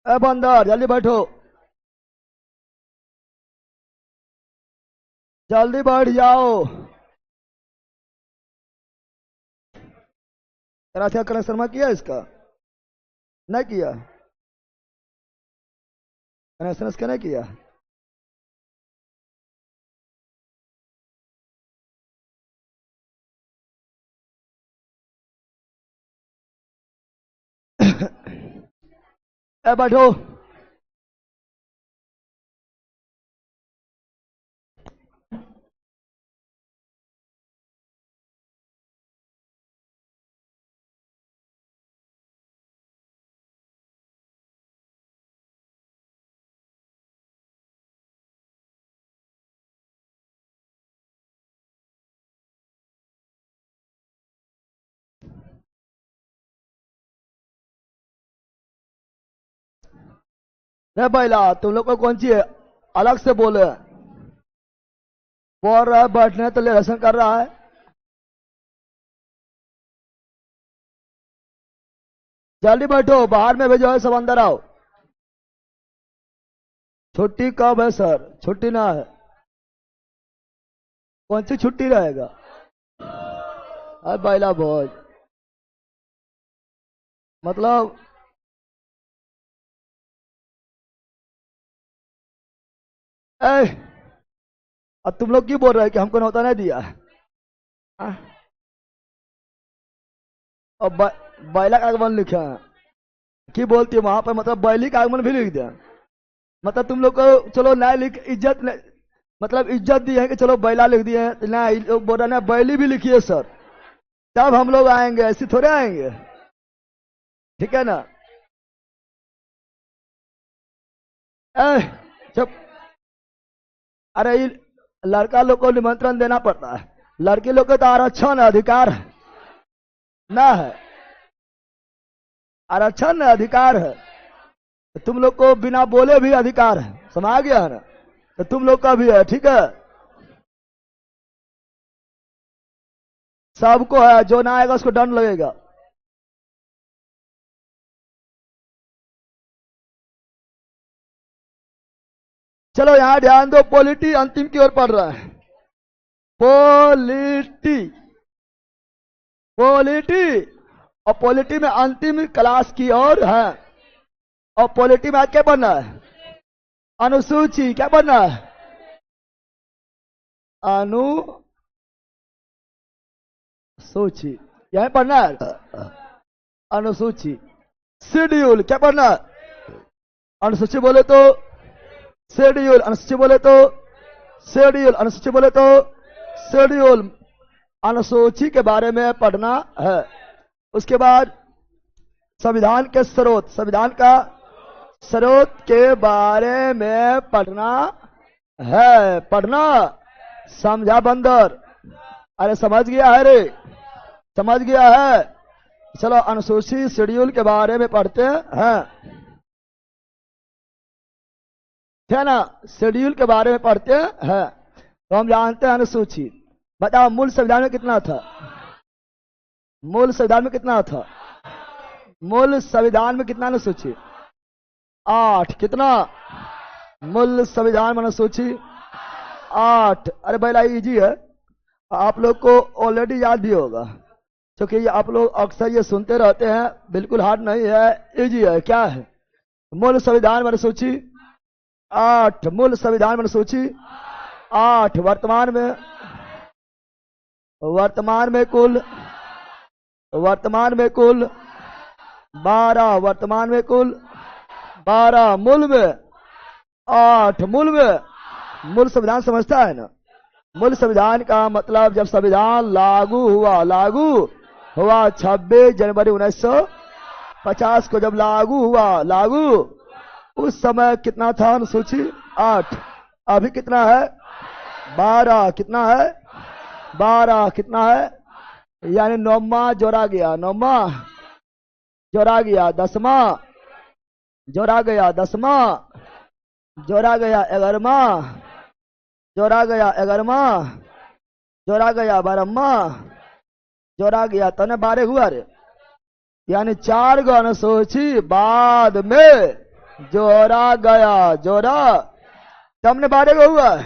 ए बंदर जल्दी बैठो, जल्दी बैठ जाओ। तेरा से कनेक्शन में किया इसका? नहीं किया? कनेक्शन इसका नहीं किया? ए बैठो। रे बैला, तुम लोग को कौन सी है? अलग से बोले। बोल रहा है बैठने तो ले रसन कर रहा है। जल्दी बैठो, बाहर में भेजो है, सब अंदर आओ। छुट्टी कब है सर? छुट्टी ना है। कौन सी छुट्टी रहेगा? अरे बैला भोज, मतलब ए, अब तुम लोग क्यों बोल रहे हैं कि हमको नौता नहीं दिया? हाँ? और बैला का आगमन लिखा है की बोलती है वहां पर, मतलब बैली का आगमन भी लिख दिया। मतलब तुम लोग को चलो नया लिख इज्जत मतलब इज्जत दी है कि चलो बैला लिख दिए हैं, ना लोग बोल रहे हैं बैली भी लिखिए सर, तब हम लोग आएंगे, ऐसे थोड़े आएंगे। ठीक है ना? ए, चुप। अरे ये लड़का लोग को निमंत्रण देना पड़ता है, लड़के लोग को तो आरक्षण अधिकार है ना है? आरक्षण अधिकार है, तो तुम लोग को बिना बोले भी अधिकार है, समझ गया है ना? तो तुम लोग का भी है, ठीक है? सबको है, जो ना आएगा उसको दंड लगेगा। चलो यहां ध्यान दो, पॉलिटी अंतिम की ओर पढ़ रहा है। पॉलिटी, पॉलिटी, और पॉलिटी में अंतिम क्लास की ओर है। और पॉलिटी में आज क्या पढ़ना है? अनुसूची। क्या पढ़ना है? अनुसूची, यही पढ़ना है। अनुसूची। शेड्यूल। क्या पढ़ना है? अनुसूची बोले तो शेड्यूल, अनुसूची बोले तो शेड्यूल, अनुसूची बोले तो शेड्यूल। अनुसूची के बारे में पढ़ना है। उसके बाद संविधान के स्रोत, संविधान का स्रोत के बारे में पढ़ना है। पढ़ना समझा बंदर? अरे समझ गया है रे? समझ गया है? चलो अनुसूची शेड्यूल के बारे में पढ़ते हैं, है ना? शेड्यूल के बारे में पढ़ते हैं। तो हम जानते हैं अनुसूची। बताओ मूल संविधान में कितना था? मूल संविधान में कितना था? मूल संविधान में कितना अनुसूची? 8। कितना? मूल संविधान में अनुसूची 8। अरे भाई इजी है, आप लोग को ऑलरेडी याद भी होगा, क्योंकि आप लोग अक्सर ये सुनते रहते हैं। बिल्कुल हार्ड नहीं है, इजी है। क्या है? मूल संविधान में अनुसूची 8। मूल संविधान में अनुसूची 8। वर्तमान में कुल 12। वर्तमान में कुल 12। मूल में 8। मूल में मूल संविधान समझता है ना? मूल संविधान का मतलब जब संविधान लागू हुआ 26 जनवरी 1950 को, जब लागू उस समय कितना था अनुसूची? 8। अभी कितना है? 12। कितना है? 12। कितना है? यानी 9वां जोड़ा गया, 9वां जोड़ा गया, 10वां जोड़ा गया, 10वां जोड़ा गया, 11वां जोड़ा गया, 11वां जोड़ा गया, 12वां जोड़ा गया, तो 12 हुआ रे। यानी 4 गो अनुसूची बाद में जोरा गया, जोरा तुमने बारे को हुआ।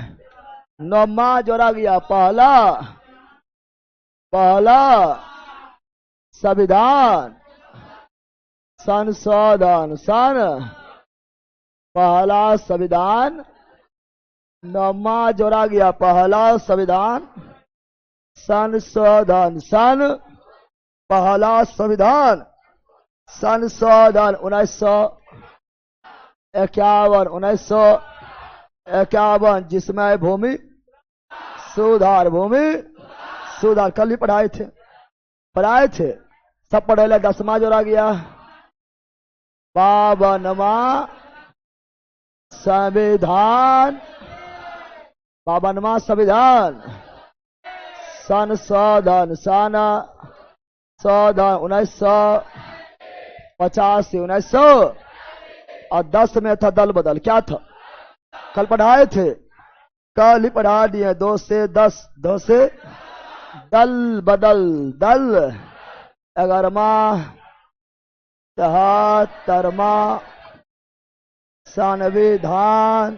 नौमा जोरा गया, पहला, पहला संविधान, संशोधन, सन पहला संविधान, नौमा जोड़ा गया, पहला संविधान, संशोधन, सन पहला संविधान, संशोधन 1951, 1951, जिसमें भूमि सुधार, भूमि सुधार कल ही पढ़ाए थे, सब पढ़े ले। 10वां जोड़ा गया, 52वां संविधान, 52वां संविधान, संशोधन, सन शोधन 1985, 1900 और 10 में था दल बदल। क्या था? कल पढ़ाए थे, कल ही पढ़ा दिए। 2 से 10, 2 से दल बदल, दल 11वां, 73वां संविधान,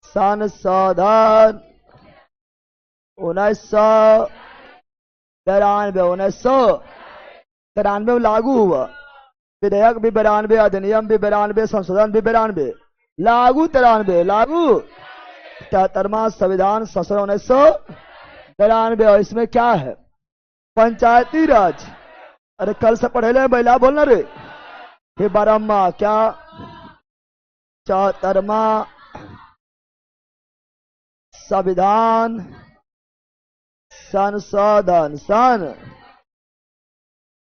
संशोधन 1993 में लागू हुआ। विधेयक भी 92, अधिनियम भी 92, संशोधन भी 92, लागू 93, लागू 73वां संविधान संशोधन 1993। और इसमें क्या है? पंचायती राज। अरे कल से पढ़े ले, बैला बोलना रे। फिर 12वां क्या? 74वां संविधान संशोधन, सन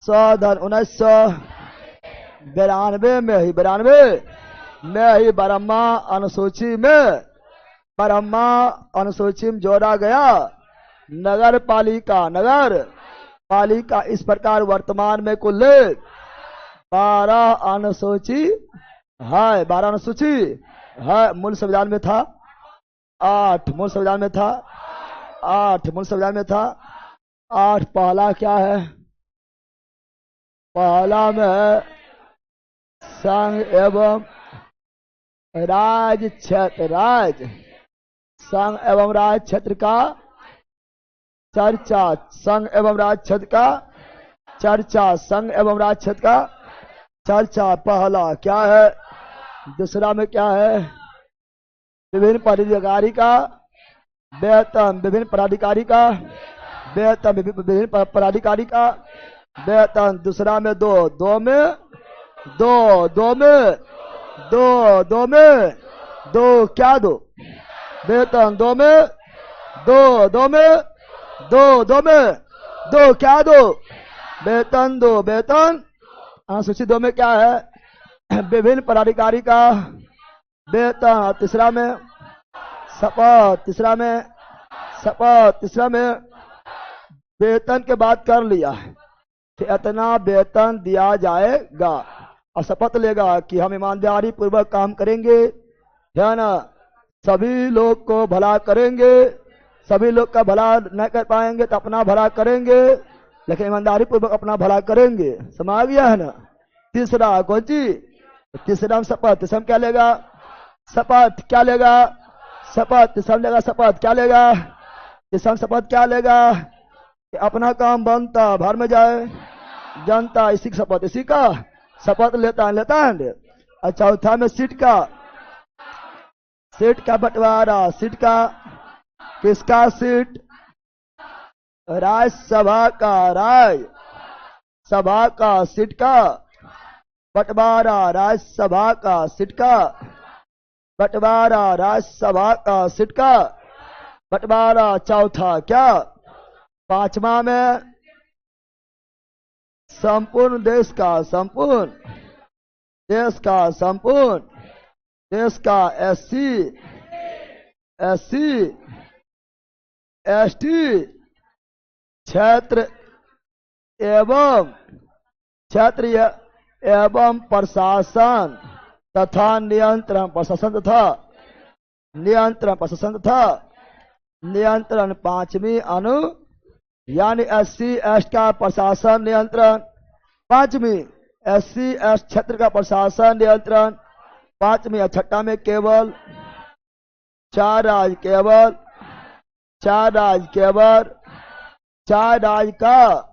शोधन 1992 में ही, 92 में ही 12वां अनुसूची में, 12वां अनुसूची में जोड़ा गया नगर पालिका, नगर पालिका। इस प्रकार वर्तमान में कुल 12 अनुसूची है, 12 अनुसूची है। मूल संविधान में था 8, मूल संविधान में था 8, मूल संविधान में था 8। पहला क्या है? पहला में संघ एवं राज्य क्षेत्र, राज्य संघ एवं राज्य क्षेत्र का चर्चा, संघ एवं राज्य क्षेत्र का चर्चा, संघ एवं राज्य क्षेत्र का चर्चा पहला क्या है? दूसरा में क्या है? विभिन्न पदाधिकारी का वेतन, विभिन्न पदाधिकारी का वेतन, विभिन्न पदाधिकारी का वेतन। दूसरा में 2, 2 में 2, 2 में 2, 2 में 2 क्या? 2 वेतन, 2 में 2, 2 में 2, 2 में 2 क्या? 2 वेतन, 2 वेतन। अनुसूची 2 में क्या है? विभिन्न पदाधिकारी का वेतन। तीसरा में शपथ, तीसरा में शपथ, तीसरा में वेतन के बात कर लिया कि इतना वेतन दिया जाएगा और शपथ लेगा कि हम ईमानदारी पूर्वक काम करेंगे, है ना, सभी लोग को भला करेंगे, सभी लोग का भला न कर पाएंगे तो अपना भला करेंगे, लेकिन ईमानदारी पूर्वक अपना भला करेंगे। समझ गया है ना? तीसरा कौन चीज? तीसरा में शपथ। तीसरा में क्या लेगा? शपथ क्या लेगा? शपथ। तीसरा लेगा शपथ क्या लेगा? तीसरा शपथ क्या लेगा? कि अपना काम बनता भर में जाए जनता, इसी की शपथ, इसी का शपथ लेता है और चौथा में सीट का, सीट का बंटवारा, सीट का किसका? सीट राज्यसभा का, राज्यसभा का सीट का बंटवारा, राज्यसभा का सीट का बंटवारा, राज्यसभा का सीट का बंटवारा। चौथा क्या? 5वां में संपूर्ण देश का, संपूर्ण देश का, संपूर्ण देश का SC, SC, ST क्षेत्र एवं प्रशासन तथा नियंत्रण, प्रशासन तथा नियंत्रण, प्रशासन तथा नियंत्रण। 5वीं यानी SC ST का प्रशासन नियंत्रण 5वीं SC एस क्षेत्र का प्रशासन नियंत्रण। 5वीं या छठा में केवल 4 राज्य, केवल 4 राज्य, केवल 4 राज्य का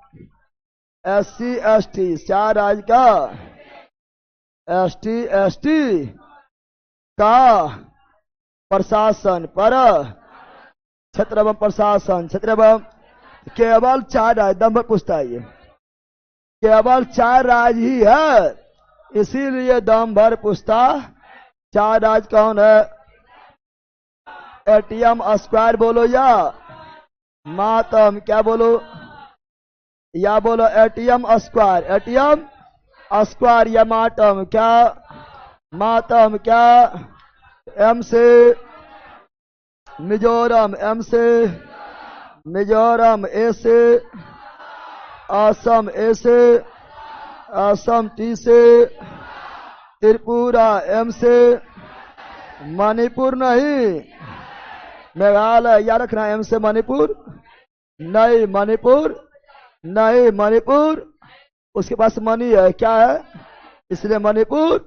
SC ST, 4 राज्य का ST ST का प्रशासन पर क्षेत्र एवं प्रशासन, क्षेत्र एवं केवल 4 राज्य। दम पूछता है ये, केवल 4 राज्य ही है, इसीलिए दम भर पूछता 4 राज्य कौन है। ATM स्क्वायर बोलो या मातम, क्या बोलो, या बोलो ATM स्क्वायर, ATM स्क्वायर या मातम, क्या मातम, क्या M से मिजोरम, M से मिजोरम, A से असम, A से असम, T से त्रिपुरा, M से मणिपुर नहीं, मेघालय, याद रखना M से मणिपुर नहीं, मणिपुर नहीं, मणिपुर उसके पास मणि है, क्या है, इसलिए मणिपुर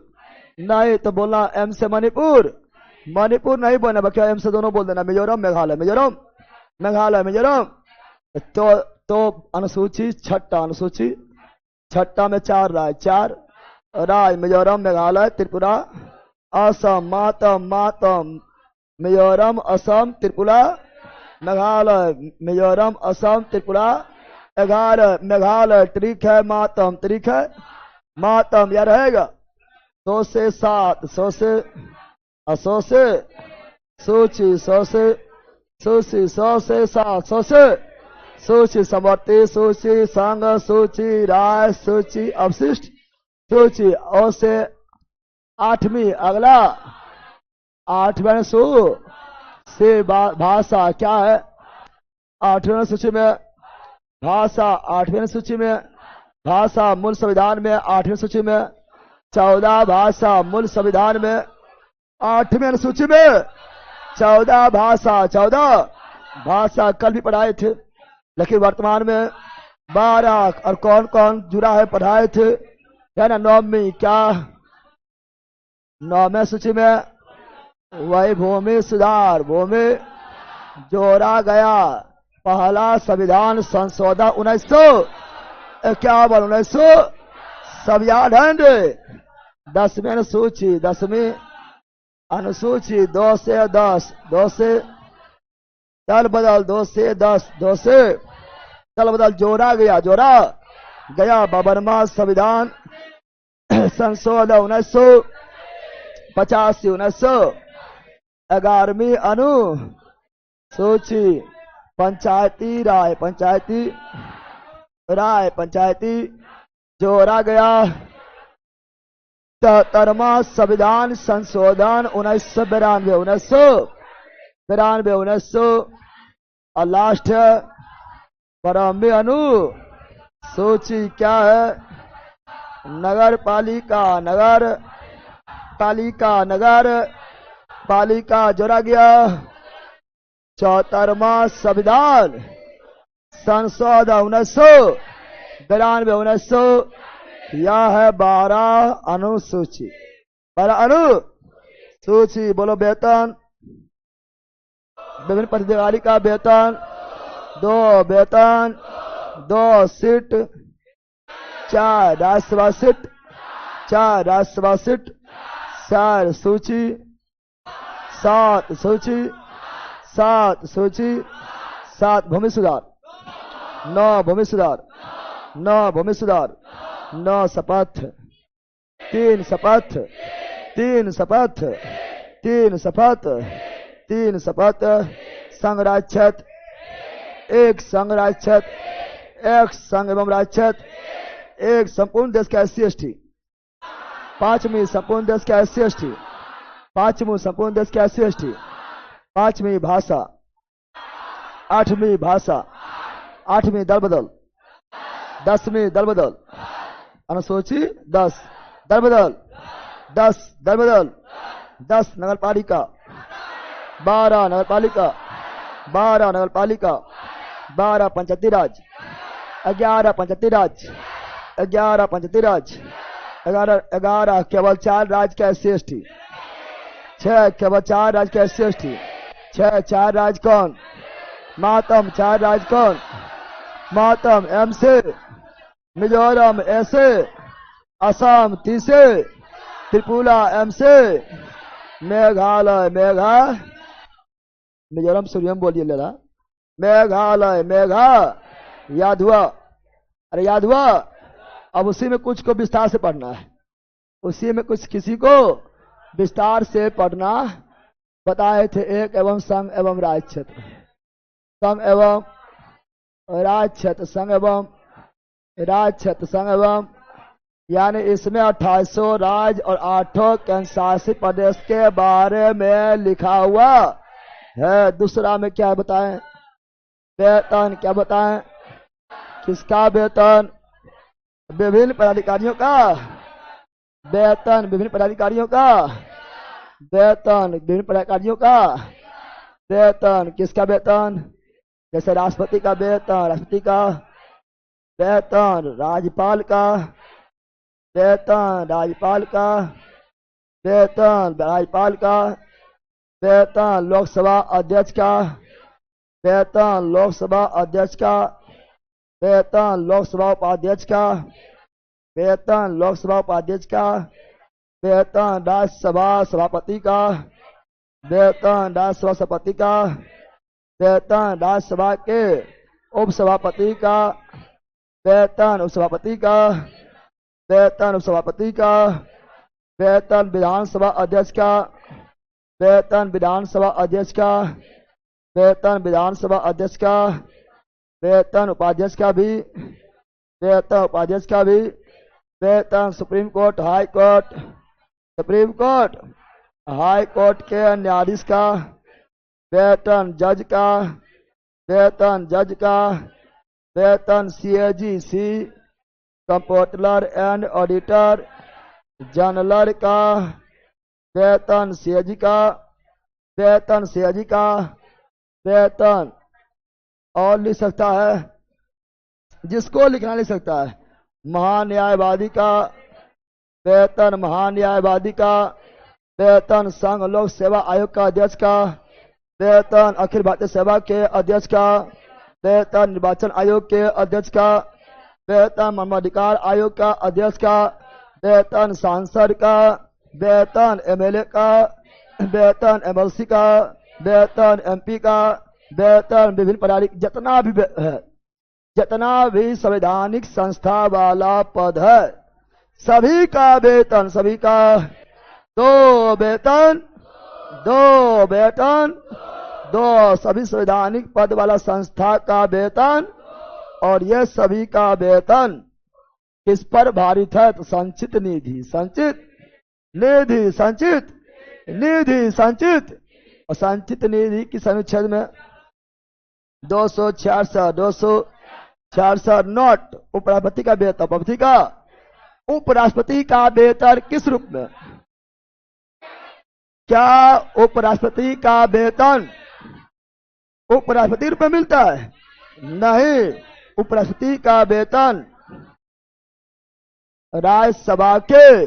नहीं। तो बोलना M से मणिपुर, मणिपुर नहीं बोलना बच्चा, M से दोनों बोल देना, मिजोरम मेघालय, मिजोरम मेघालय, मिजोरम। तो अनुसूची छठा, अनुसूची छठा में 4 राज्य, 4 राज्य, मिजोरम मेघालय त्रिपुरा असम, मातम मातम, मिजोरम असम त्रिपुरा मेघालय, मिजोरम असम त्रिपुरा 11, मेघालय त्रिक है, मातम त्रिक है, मातम यह रहेगा 100 से 7, 100 से 100 से सूची, 100 से सूची, 100 से 7, 100 से सूची, समवर्ती सूची, संघ सूची, राय सूची, अवशिष्ट सूची। और से 8वीं, अगला 8वें सू से भाषा, क्या है 8वें सूची में भाषा, 8वें सूची में भाषा, मूल संविधान में 8वें सूची में 14 भाषा, मूल संविधान में 8वें सूची में 14 भाषा, 14 भाषा कल भी पढ़ाए थे, लेकिन वर्तमान में 12। और कौन कौन जुड़ा है पढ़ाए थे, है ना। 9वीं, क्या 9वें सूची में वही भूमि सुधार, भूमि जोड़ा गया, पहला संविधान संशोधन 1951, 1900 सब याद है। 10वीं अनुसूची, 10वीं अनुसूची 2 से 10, 2 से दल बदल, 2 से 10, 2 से दल बदल जोड़ा गया, जोड़ा गया बबरमा संविधान संशोधन 1985, 1911वीं अनुसूची पंचायती राय, पंचायती राय, पंचायती जोड़ा गया 73वां संविधान संशोधन 1992, 1992, 1900 और लास्ट प्रारंभिक अनुसूची क्या है, नगर पालिका, नगर पालिका, नगर पालिका जोड़ा गया 74वां संविधान संशोधन 1992, 1900। यह है 12 अनुसूची, 12 अनुसूची। बोलो वेतन, विभिन्न प्रतिनिधि का वेतन, 2 वेतन, 2 seat, 4 Rajya Sabha seat, 4 Rajya Sabha seat, 4 सूची, 7 सूची, 7 सूची, 7 भूमि सुधार, 9 भूमि सुधार, 9 भूमि सुधार, 9 शपथ, 3 शपथ, 3 शपथ, 3 शपथ, 3 शपथ, संघ राज्य क्षेत्र, 1 संघ राज्य क्षेत्र, 1 संघ एवं राज्य क्षेत्र, 1 संपूर्ण देश का SC ST, 5वीं संपूर्ण देश का SC ST, 5वीं संपूर्ण देश का SC ST, 5वीं भाषा, 8वीं भाषा, 8वीं दल बदल, 10वीं दल बदल, अनुसूची 10 दल बदल, 10 दल बदल, 10 नगर पालिका, 12 नगर पालिका, 12 नगर पालिका, 12 पंचायती राज, 11 पंचायती राज, 11 पंचायती राज, 11 11 केवल 4 राज्य का SC/ST। 6 केवल 4 राज्य का SC/ST। 6 4 राज्य कौन? मातम 4 राज्य कौन? मातम MC, Mizoram SA, Assam TC, Tripura MC, Meghalaya Mizoram Suryam बोलिए ले रहा। मेघालय याद हुआ? अरे याद हुआ? अब उसी में कुछ को विस्तार से पढ़ना है, उसी में कुछ किसी को विस्तार से पढ़ना बताए थे। एक एवं संघ एवं राज्य क्षेत्र, संघ एवं राज्य क्षेत्र, संघ एवं राज्य क्षेत्र, संघ एवं, यानी इसमें 2800 राज्य और 8 केंद्र शासित प्रदेश के बारे में लिखा हुआ है। दूसरा में क्या बताएं? वेतन क्या बताएं? किसका वेतन? विभिन्न पदाधिकारियों का वेतन, विभिन्न पदाधिकारियों का वेतन, विभिन्न पदाधिकारियों का वेतन। किसका वेतन? जैसे राष्ट्रपति का वेतन, राष्ट्रपति का वेतन, राज्यपाल का वेतन, राज्यपाल का वेतन, राज्यपाल का वेतन, लोकसभा अध्यक्ष का वेतन, लोकसभा अध्यक्ष का वेतन, लोकसभा उपाध्यक्ष का वेतन, लोकसभा उपाध्यक्ष का वेतन, राज्यसभा सभापति का वेतन, राज्यसभा सभापति का वेतन, राज्यसभा के उपसभापति का वेतन, उपसभापति का वेतन, उपसभापति का वेतन, विधानसभा अध्यक्ष का वेतन, विधानसभा अध्यक्ष का वेतन, विधानसभा अध्यक्ष का वेतन, उपाध्यक्ष का भी वेतन, उपाध्यक्ष का भी वेतन, supreme court, high court, supreme court, high court के न्यायाधीश का वेतन, जज का वेतन, जज का वेतन, CAG comptroller and auditor general का वेतन, CAG का वेतन, CAG का वेतन। और लिख सकता है, जिसको लिखना लिख सकता है। महान्यायवादी का वेतन, महान्यायवादी का वेतन, संघ लोक सेवा आयोग का अध्यक्ष का वेतन, अखिल भारतीय सेवा के अध्यक्ष का वेतन, निर्वाचन आयोग के अध्यक्ष का वेतन, मानवाधिकार आयोग का अध्यक्ष का वेतन, सांसद का वेतन, MLA का वेतन, MLC का वेतन, MP का वेतन, विभिन्न पदाधिकारी, जितना भी संवैधानिक संस्था वाला पद है सभी का वेतन, सभी का दो वेतन, दो सभी संवैधानिक पद वाला संस्था का वेतन। और ये सभी का वेतन किस पर भारित है? तो संचित निधि, संचित निधि, संचित निधि, संचित और संचित निधि की अनुच्छेद में 266 नोट। उपराष्ट्रपति का वेतन, उपराष्ट्रपति का, उपराष्ट्रपति का वेतन किस रूप में? क्या उपराष्ट्रपति का वेतन उपराष्ट्रपति रूप में मिलता है? नहीं, उपराष्ट्रपति का वेतन राज्यसभा के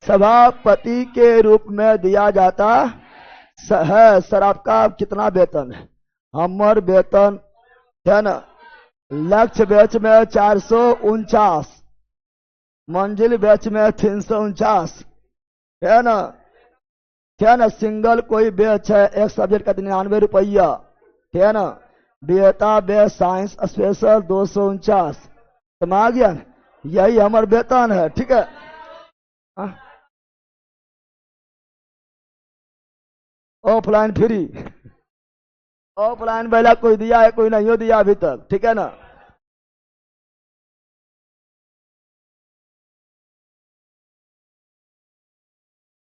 सभापति के रूप में दिया जाता है। सर आपका कितना वेतन है? हमर वेतन है ना, लक्ष्य बैच में 449, मंजिल बैच में 349 है ना, क्या ना। सिंगल कोई बैच है, एक सब्जेक्ट का 99 रुपया है ना। बेटा बैच साइंस स्पेशल 249, समझ गया? यही हमारा वेतन है, ठीक है। ऑफलाइन फ्री, ऑफलाइन पहला कोई दिया है, कोई नहीं हो दिया अभी तक, ठीक है ना।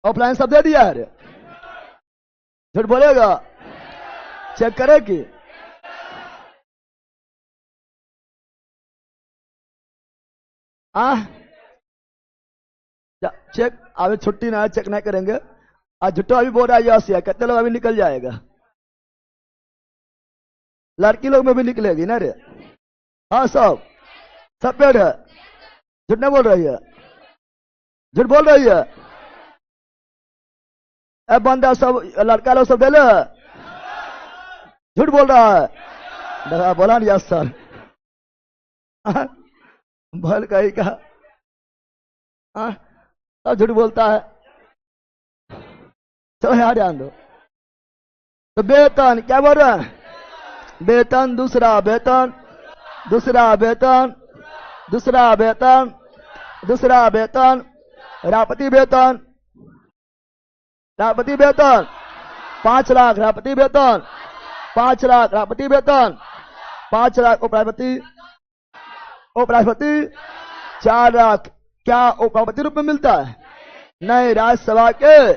ऑफलाइन सब दे दिया है, झूठ बोलेगा? चेक करे कि चेक अभी छुट्टी ना है, चेक नहीं करेंगे। आज झुट्टा अभी बोल रहा है यस, कितने लोग अभी निकल जाएगा? लड़की लोग में भी निकलेगी ना रे? हाँ सब पेड़ है, झूठ नहीं बोल रही है। झूठ बोल रही है। अब बंदा सब लड़का लोग सब दे ले, झूठ बोल रहा है। देखा बोला नहीं सर, बोल कहीं का सब झूठ बोलता है। चलो यहाँ ध्यान दो। तो वेतन क्या बोल रहे हैं? वेतन, दूसरा वेतन, दूसरा वेतन, दूसरा वेतन, दूसरा वेतन, राष्ट्रपति वेतन, राष्ट्रपति वेतन 5 लाख, राष्ट्रपति वेतन 5 लाख, राष्ट्रपति वेतन 5 लाख, उपराष्ट्रपति, उपराष्ट्रपति 4 लाख। क्या उपराष्ट्रपति रूप में मिलता है? नहीं, राज्यसभा के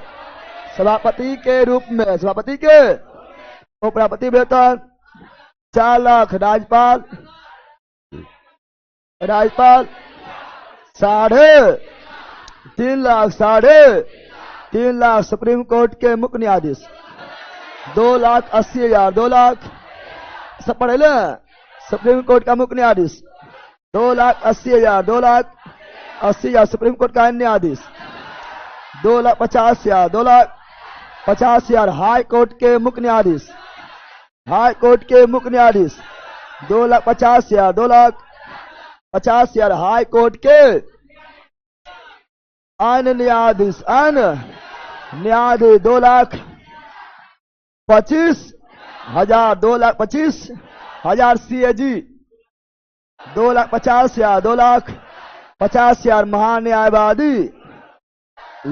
सभापति के रूप में, सभापति के उपराष्ट्रपति वेतन 4 लाख। राज्यपाल, राज्यपाल 3.5 लाख, 3.5 लाख। सुप्रीम कोर्ट के मुख्य न्यायाधीश 2,80,000, 2 लाख। सब पढ़े ले। सुप्रीम कोर्ट का मुख्य न्यायाधीश 2,80,000, 2,80,000। सुप्रीम कोर्ट का न्यायाधीश 2,50,000, 2,50,000। हाई कोर्ट के मुख्य न्यायाधीश, हाई कोर्ट के मुख्य न्यायाधीश 2,50,000, 2,50,000। हाई कोर्ट के अन्य न्यायाधीश, अन्य न्यायाधीश 2,25,000, 2,25,000। CAG 2,50,000, 2,50,000। महान्यायवादी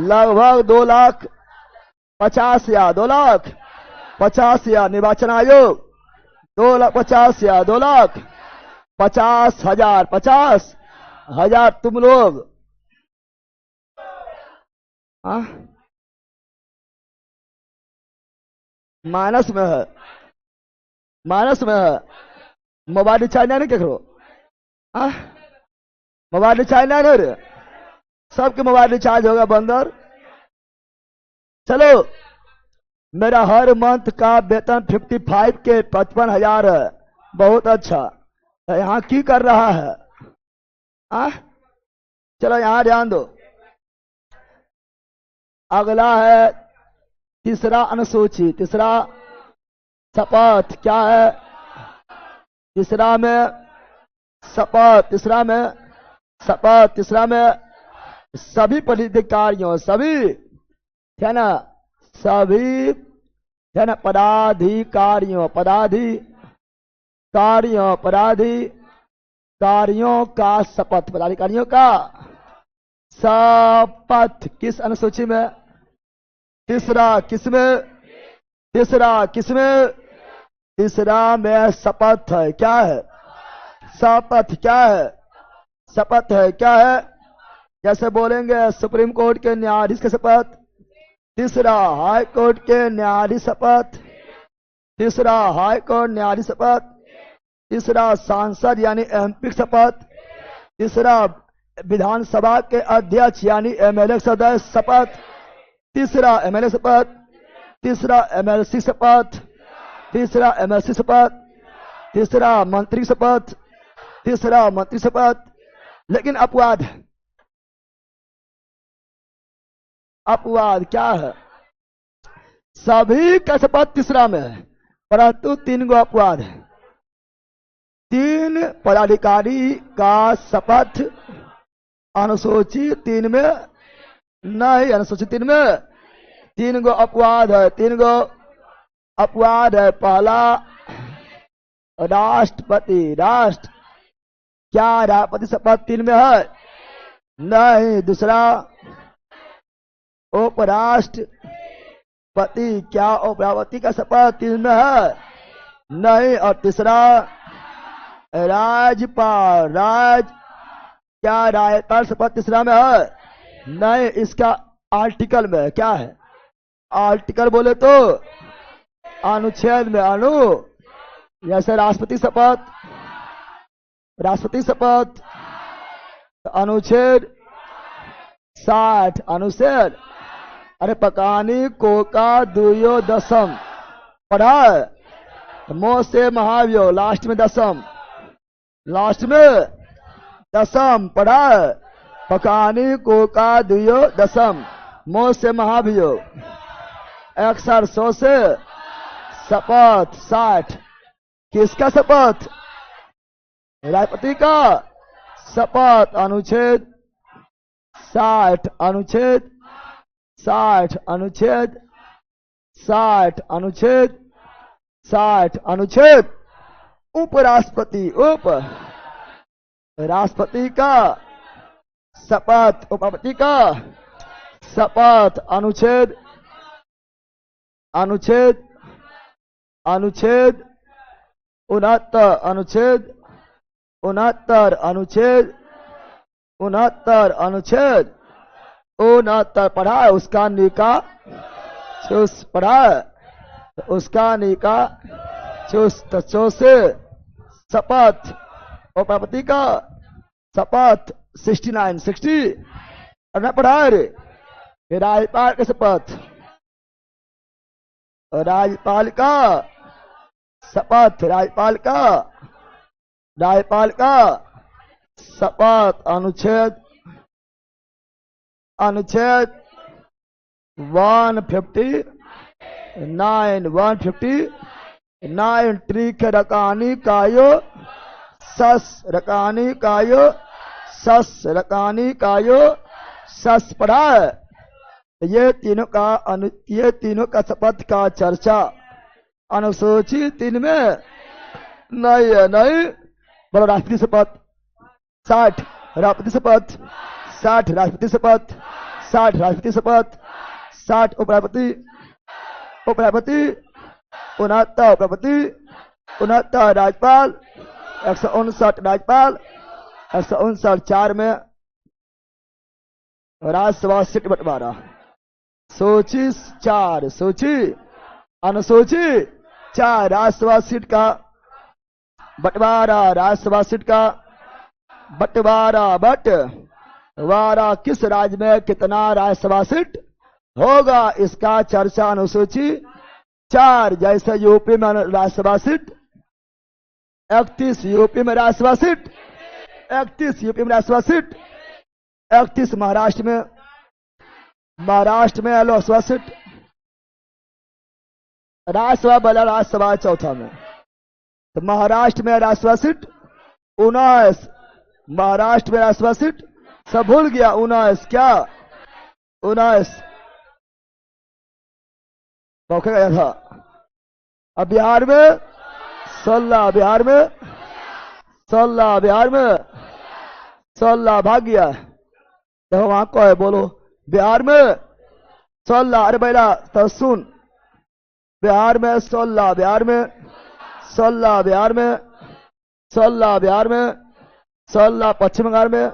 लगभग 2,50,000, 2,50,000। निर्वाचन आयोग 2,50,000, 2,50,000, 50,000। तुम लोग माइनस में है, माइनस में है। मोबाइल रिचार्ज नहीं क्या करो? मोबाइल रिचार्ज नहीं रे, सबके मोबाइल रिचार्ज होगा बंदर। चलो, मेरा हर मंथ का वेतन 55 के 55,000 है, बहुत अच्छा। यहाँ की कर रहा है? चलो यहाँ ध्यान दो। अगला है तीसरा अनुसूची, तीसरा शपथ। क्या है? तीसरा में शपथ, तीसरा में शपथ, तीसरा में सभी पदाधिकारियों, सभी है ना, सभी है ना पदाधिकारियों, पदाधिकारियों, पदाधिकारियों का शपथ, पदाधिकारियों का शपथ। किस अनुसूची में? तीसरा। किसमें? तीसरा। किसमें? तीसरा में शपथ है। क्या है? शपथ। क्या है? शपथ है। क्या है? जैसे बोलेंगे सुप्रीम कोर्ट के न्यायाधीश की शपथ, तीसरा हाई कोर्ट के न्यायाधीश शपथ, तीसरा हाई कोर्ट न्यायाधीश शपथ, तीसरा सांसद यानी MP शपथ, तीसरा विधानसभा के अध्यक्ष यानी MLA सदस्य शपथ, तीसरा MLA शपथ, तीसरा MLC शपथ, तीसरा MLC शपथ, तीसरा मंत्री शपथ, तीसरा मंत्री शपथ। लेकिन अपवाद, अपवाद क्या है? सभी का शपथ तीसरा में है, परंतु 3 गो अपवाद है। 3 पदाधिकारी का शपथ अनुसूची 3 में नहीं, अनुसूची 3 में 3 गो अपवाद है, 3 गो अपवाद है। पहला राष्ट्रपति, राष्ट्र क्या राष्ट्रपति शपथ 3 में है? नहीं। दूसरा उपराष्ट्रपति, क्या उपराष्ट्रपति का शपथ 3 में है? नहीं। और तीसरा राज्यपाल, क्या राज्यपाल शपथ तीसरा में है? नहीं। इसका आर्टिकल में क्या है? आर्टिकल बोले तो अनुच्छेद में, जैसे राष्ट्रपति शपथ, राष्ट्रपति शपथ अनुच्छेद 60, अनुच्छेद, अरे पकानी कोका दुयो दसम पढ़ा है। मोह से महाव्यो लास्ट में दसम, लास्ट में दसम पढ़ा है। पकानी कोका दियो दसम मोह से महाभियो अक्षर 100 से शपथ 60। किसका शपथ? राष्ट्रपति का शपथ। अनुच्छेद 60 अनुच्छेद 60 अनुच्छेद 60 अनुच्छेद 60 अनुच्छेद। उपराष्ट्रपति उप राष्ट्रपति का शपथ उपराष्ट्रपति का शपथ। अनुच्छेद अनुच्छेद अनुच्छेद 69 अनुच्छेद 69 अनुच्छेद 69 अनुच्छेद 69 पढ़ा है उसका निका चुस्त पढ़ा है उसका निका चुस्त से शपथ उपराष्ट्रपति का शपथ 69 60 और पढ़ा है रे राज्यपाल का शपथ राज्यपाल का शपथ राज्यपाल का शपथ। अनुच्छेद अनुच्छेद 159 ट्रिक रकानी कायो सस रकानी कायो सस रकानी कायो सस पढ़ा है। ये तीनों का शपथ का चर्चा अनुसूची 3 में नहीं है नहीं। बोलो राष्ट्रपति शपथ 60 राष्ट्रपति शपथ 60 राष्ट्रपति शपथ 60 राष्ट्रपति शपथ 60 उपराष्ट्रपति 69 उपराष्ट्रपति 69 राज्यपाल 159 राज्यपाल 159 4 में राज्यसभा सीट बंटवारा। सूची 4 सूची अनुसूची 4 राज्यसभा सीट का बंटवारा। राज्यसभा सीट का बंटवारा किस राज्य में कितना राज्यसभा सीट होगा इसका चर्चा अनुसूची 4। जैसे यूपी में राज्यसभा सीट 31 यूपी में राज्यसभा सीट 31 यूपी में राज्यसभा सीट 31 महाराष्ट्र में लोकसभा सीट राज्यसभा बला राज्यसभा चौथा में। तो महाराष्ट्र में राज्यसभा सीट 19 महाराष्ट्र में राज्यसभा सीट सब भूल गया 19 क्या 19 मौके गया था। अब बिहार में 16 बिहार में 16 भाग गया। देखो वहां को है बोलो बिहार में 16 अरे बेला तो सुन बिहार में 16 बिहार में 16 बिहार में 16 बिहार में 16 पश्चिम बंगाल में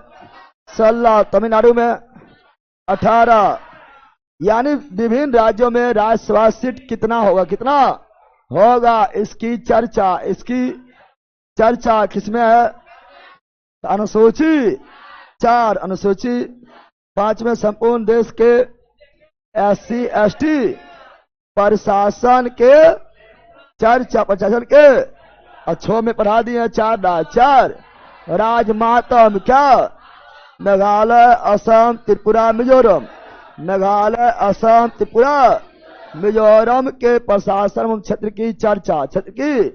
16 तमिलनाडु में 18 यानी विभिन्न राज्यों में राज्यसभा सीट कितना होगा इसकी चर्चा किसमें है? अनुसूची 4 अनुसूची 5 में संपूर्ण देश के SC ST प्रशासन के प्रशासन के अच्छों में पढ़ा दिए 4 राजमातम क्या मेघालय असम त्रिपुरा मिजोरम मेघालय असम त्रिपुरा मिजोरम के प्रशासन एवं क्षेत्र की चर्चा क्षेत्र की।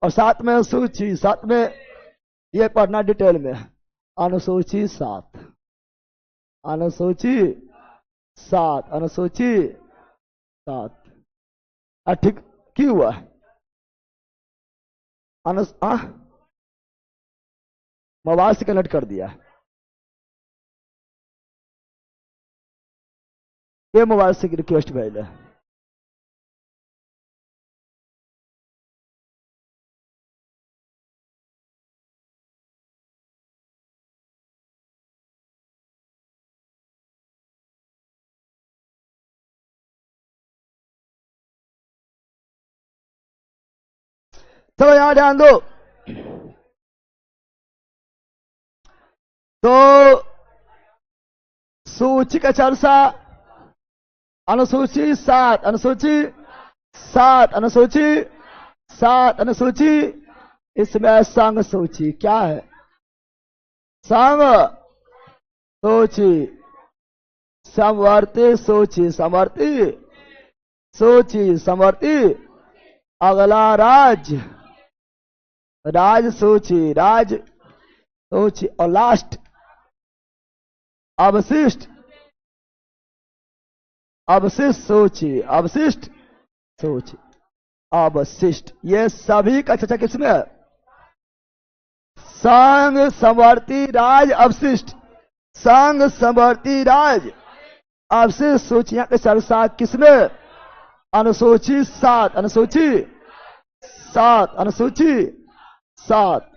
और 7 में सूची 7 में ये पढ़ना डिटेल में अनुसूची 7 ठीक क्यों हुआ मोबाइल से कनेक्ट कर दिया ये मोबाइल से रिक्वेस्ट भेजा चलो यहां ध्यान दो। तो सूची का चर्चा अनुसूची 7 अनुसूची इसमें संघ सूची क्या है? संघ सोची समवर्ती, सोची समवर्ती, सोची समवर्ती। अगला राज, राज सोची, राज सोची। और लास्ट अवशिष्ट, अवशिष्ट सोची, अवशिष्ट सोची, अवशिष्ट। ये सभी का चर्चा किसमें है? संग समवर्ती राज अवशिष्ट, संग समवर्ती राज अवशिष्ट सूचियां की चर्चा किसमें? अनुसूची 7, अनुसूची 7, अनुसूची 7।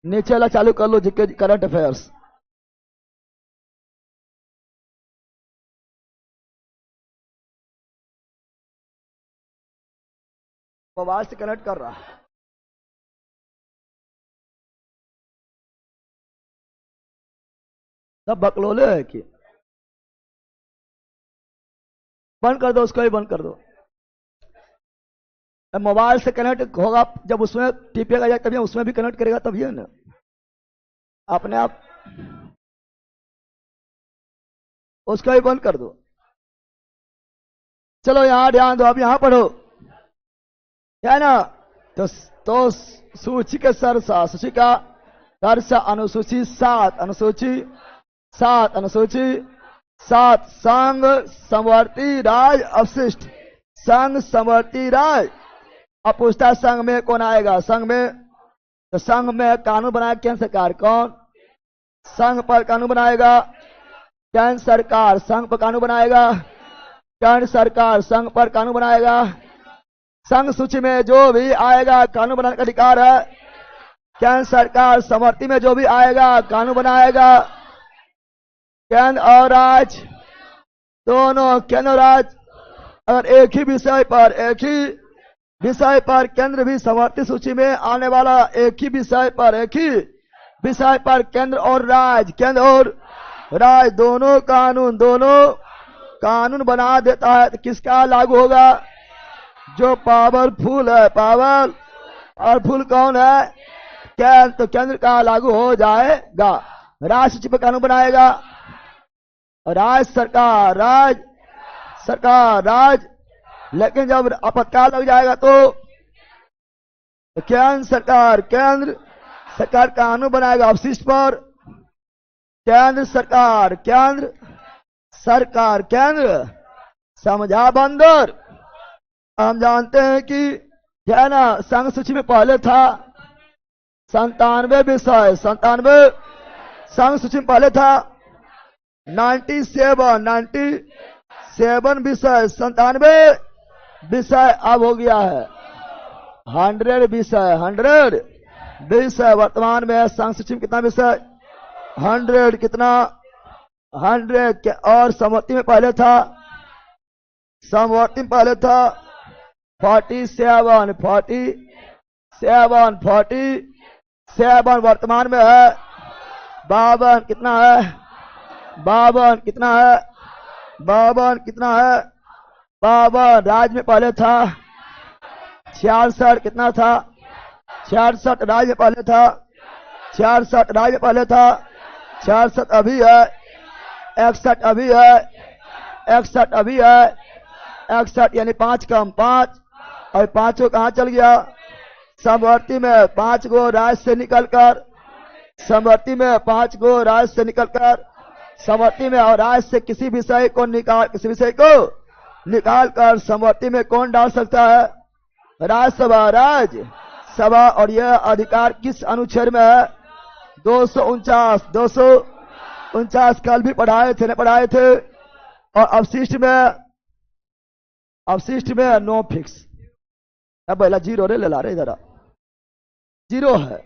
नीचे वाला चालू कर लो, जीके करंट अफेयर्स। मोबाइल से कनेक्ट कर रहा है। सब बकलोले है कि बंद कर दो, उसको ही बंद कर दो। मोबाइल से कनेक्ट होगा जब उसमें टिपेगा जाए तभी, उसमें भी कनेक्ट करेगा तभी है ना, अपने आप। उसको ही बंद कर दो। चलो यहां ध्यान दो, अब यहां पढ़ो, है ना। तो सूची के सरसा, सूची का सरसा अनुसूची 7, अनुसूची 7, अनुसूची 7। संघ समवर्ती राज अवशिष्ट, संघ समवर्ती राज। अब पूछता है संघ में कौन आएगा? संघ में, तो संघ में कानून बनाया केंद्र सरकार। कौन? संघ पर कानून बनाएगा केंद्र सरकार, संघ पर कानून बनाएगा केंद्र सरकार, संघ पर कानून बनाएगा। संघ सूची में जो भी आएगा कानून बनाने का अधिकार है केंद्र सरकार। समवर्ती में जो भी आएगा कानून बनाएगा केंद्र और राज्य दोनों। केंद्र और राज्य अगर एक ही विषय पर, एक ही विषय पर केंद्र भी समवर्ती सूची में आने वाला, एक ही विषय पर, एक ही विषय पर केंद्र और राज्य, केंद्र और राज्य दोनों कानून बना देता है तो किसका लागू होगा? जो पावरफुल है, पावरफुल कौन है? केंद्र। तो केंद्र का लागू हो जाएगा। राज्य सूची पर कानून बनाएगा राज्य सरकार, राज्य सरकार, राज्य। लेकिन जब आपातकाल लग जाएगा तो केंद्र सरकार कानून बनाएगा अवशिष्ट पर। केंद्र सरकार, केंद्र। समझा बंदर? हम जानते हैं कि है ना, संघ सूची में पहले था 97 विषय, 97 संघ सूची में पहले था 97 विषय, 97 विषय। अब हो गया है 100 विषय, 100 विषय वर्तमान में है। संघ सूची में कितना विषय? 100। कितना? 100। और समवर्ती में पहले था, 47 वर्तमान में है 52। कितना है? 52। कितना है? 52। कितना है? 52। राज्य में पहले था 66। कितना था? 66 राज्य में पहले था, 66 राज्य में पहले था, 66 अभी है, 61 अभी है, 61 अभी है, 61 यानी 5 कम 5। और 5 कहां चल गया? समवर्ती में 5 गो राज्य से निकलकर, समवर्ती में 5 गो राज्य से निकलकर, समवर्ती में और राज्य से किसी विषय को निकाल कर समवर्ती में कौन डाल सकता है? राज्यसभा, राज्यसभा। और यह अधिकार किस अनुच्छेद में है? 249 कल भी पढ़ाए थे, नहीं पढ़ाए थे। और अवशिष्ट में नो फिक्स। अब पहला जीरो रे ले ला रहे, इधर जीरो है,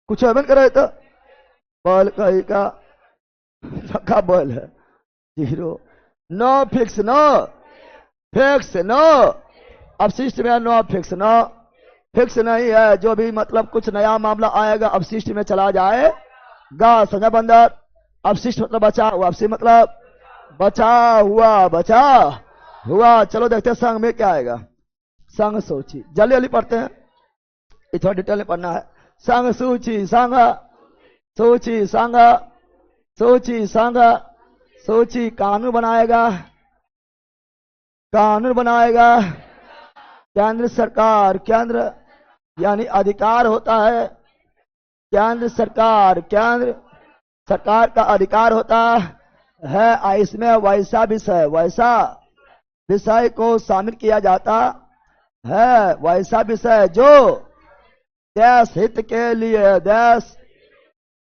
कुछ बंद करे तो बॉल कहीं का बॉल है zero. No fix, no fix, no अवशिष्ट में नो फिक्स, नो फिक्स नहीं है। जो भी मतलब कुछ नया मामला आएगा अवशिष्ट में चला जाएगा। समझा बंदर? अवशिष्ट मतलब बचा हुआ, अवशिष्ट मतलब बचा हुआ। चलो देखते हैं संघ में क्या आएगा। संघ सूची जल्दी जल्दी पढ़ते हैं, थोड़ा डिटेल में पढ़ना है। संग सूची संग सूची संग सूची संग सूची कानून बनाएगा, कानून बनाएगा। केंद्र सरकार, केंद्र यानी अधिकार होता है, केंद्र सरकार, केंद्र सरकार का अधिकार होता है। इसमें वैसा विषय, वैसा विषय को शामिल किया जाता है, वैसा विषय जो देश हित के लिए, देश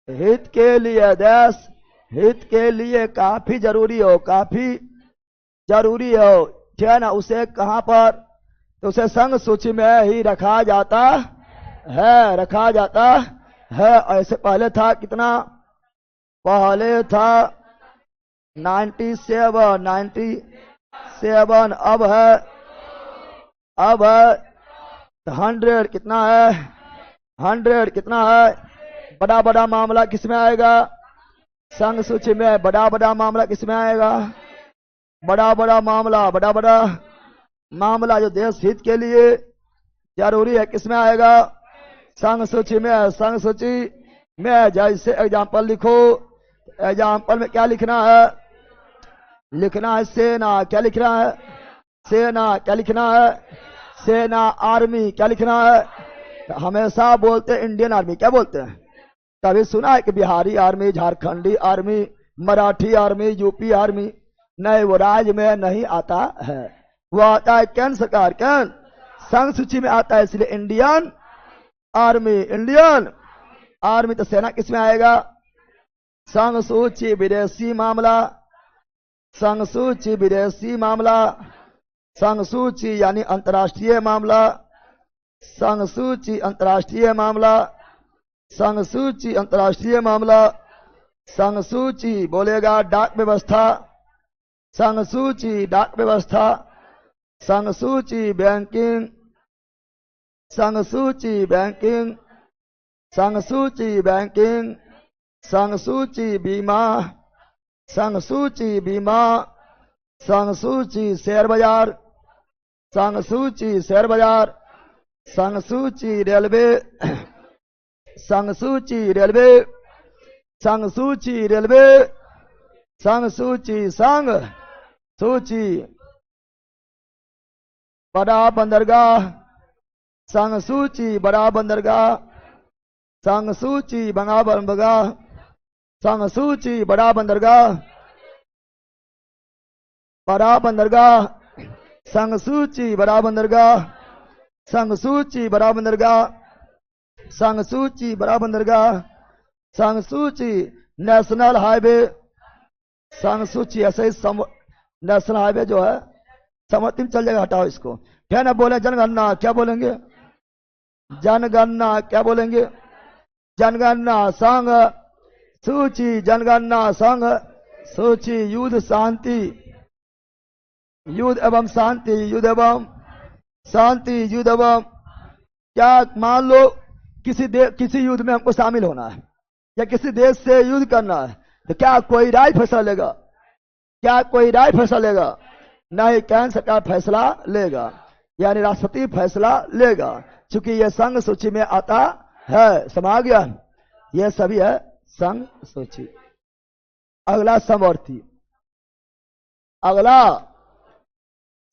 हित के लिए, देश हित के लिए काफी जरूरी हो, काफी जरूरी हो, ठीक है ना। उसे कहां पर, तो उसे संघ सूची में ही रखा जाता है, रखा जाता है। ऐसे पहले था कितना, पहले था 97, अब है 100, कितना है 100, कितना है। बड़ा बड़ा मामला किसमें आएगा, संघ सूची में बड़ा बड़ा मामला किसमें आएगा, बड़ा बड़ा मामला, बड़ा बड़ा मामला जो देश हित के लिए जरूरी है किसमें आएगा, संघ सूची में। संघ सूची में जैसे एग्जाम्पल लिखो, एग्जाम्पल में क्या लिखना है, लिखना है सेना, क्या लिखना है, सेना, क्या लिखना है, सेना। आर्मी क्या लिखना है, हमेशा बोलते इंडियन आर्मी, क्या बोलते हैं। कभी सुना है कि Bihari army, Jharkhandi army, Marathi army, UP army, नहीं, वो राज्य में नहीं आता है, वो आता है केंद्र सरकार, केंद्र संघ सूची में आता है, इसलिए इंडियन आर्मी, इंडियन आर्मी। तो सेना किसमें आएगा, संघ सूची विदेशी मामला, संघ सूची विदेशी मामला, संघ सूची यानी अंतर्राष्ट्रीय मामला, संघ सूची अंतर्राष्ट्रीय मामला, संघ सूची अंतर्राष्ट्रीय मामला। संघ सूची बोलेगा डाक व्यवस्था, संघ सूची डाक व्यवस्था, संघ सूची बैंकिंग, संघ सूची बैंकिंग, संघ सूची बैंकिंग, संघ सूची बीमा, संघ सूची बीमा, संघ सूची शेयर बाजार, संघ सूची शेयर बाजार, संघ सूची रेलवे, संघ सूची रेलवे, संघ सूची रेलवे, संघ सूची, संघ सूची बड़ा बंदरगाह, संघ सूची बड़ा बंदरगाह, संघ सूची बड़ा बंदरगाह, संघ सूची बड़ा बंदरगाह, बड़ा बंदरगाह, संघ सूची बड़ा बंदरगाह, संघ सूची बड़ा बंदरगाह, संघ सूची बड़ा बंदरगाह, संघ सूची नेशनल हाईवे, संघ सूची ऐसे ही नेशनल हाईवे जो है समर्थन चल जाएगा, हटाओ इसको, क्या ना बोले। जनगणना क्या बोलेंगे, जनगणना क्या बोलेंगे, जनगणना संघ सूची, जनगणना संघ सूची। युद्ध शांति, युद्ध एवं शांति, युद्ध एवं शांति, युद्ध एवं, क्या मान लो किसी युद्ध में हमको शामिल होना है या किसी देश से युद्ध करना है, तो क्या कोई राय फैसला लेगा, क्या कोई राय फैसला लेगा, नहीं, केंद्र सरकार फैसला लेगा, यानी राष्ट्रपति फैसला लेगा, क्योंकि यह संघ सूची में आता है। समझ गया, यह सभी है संघ सूची। अगला समवर्ती, अगला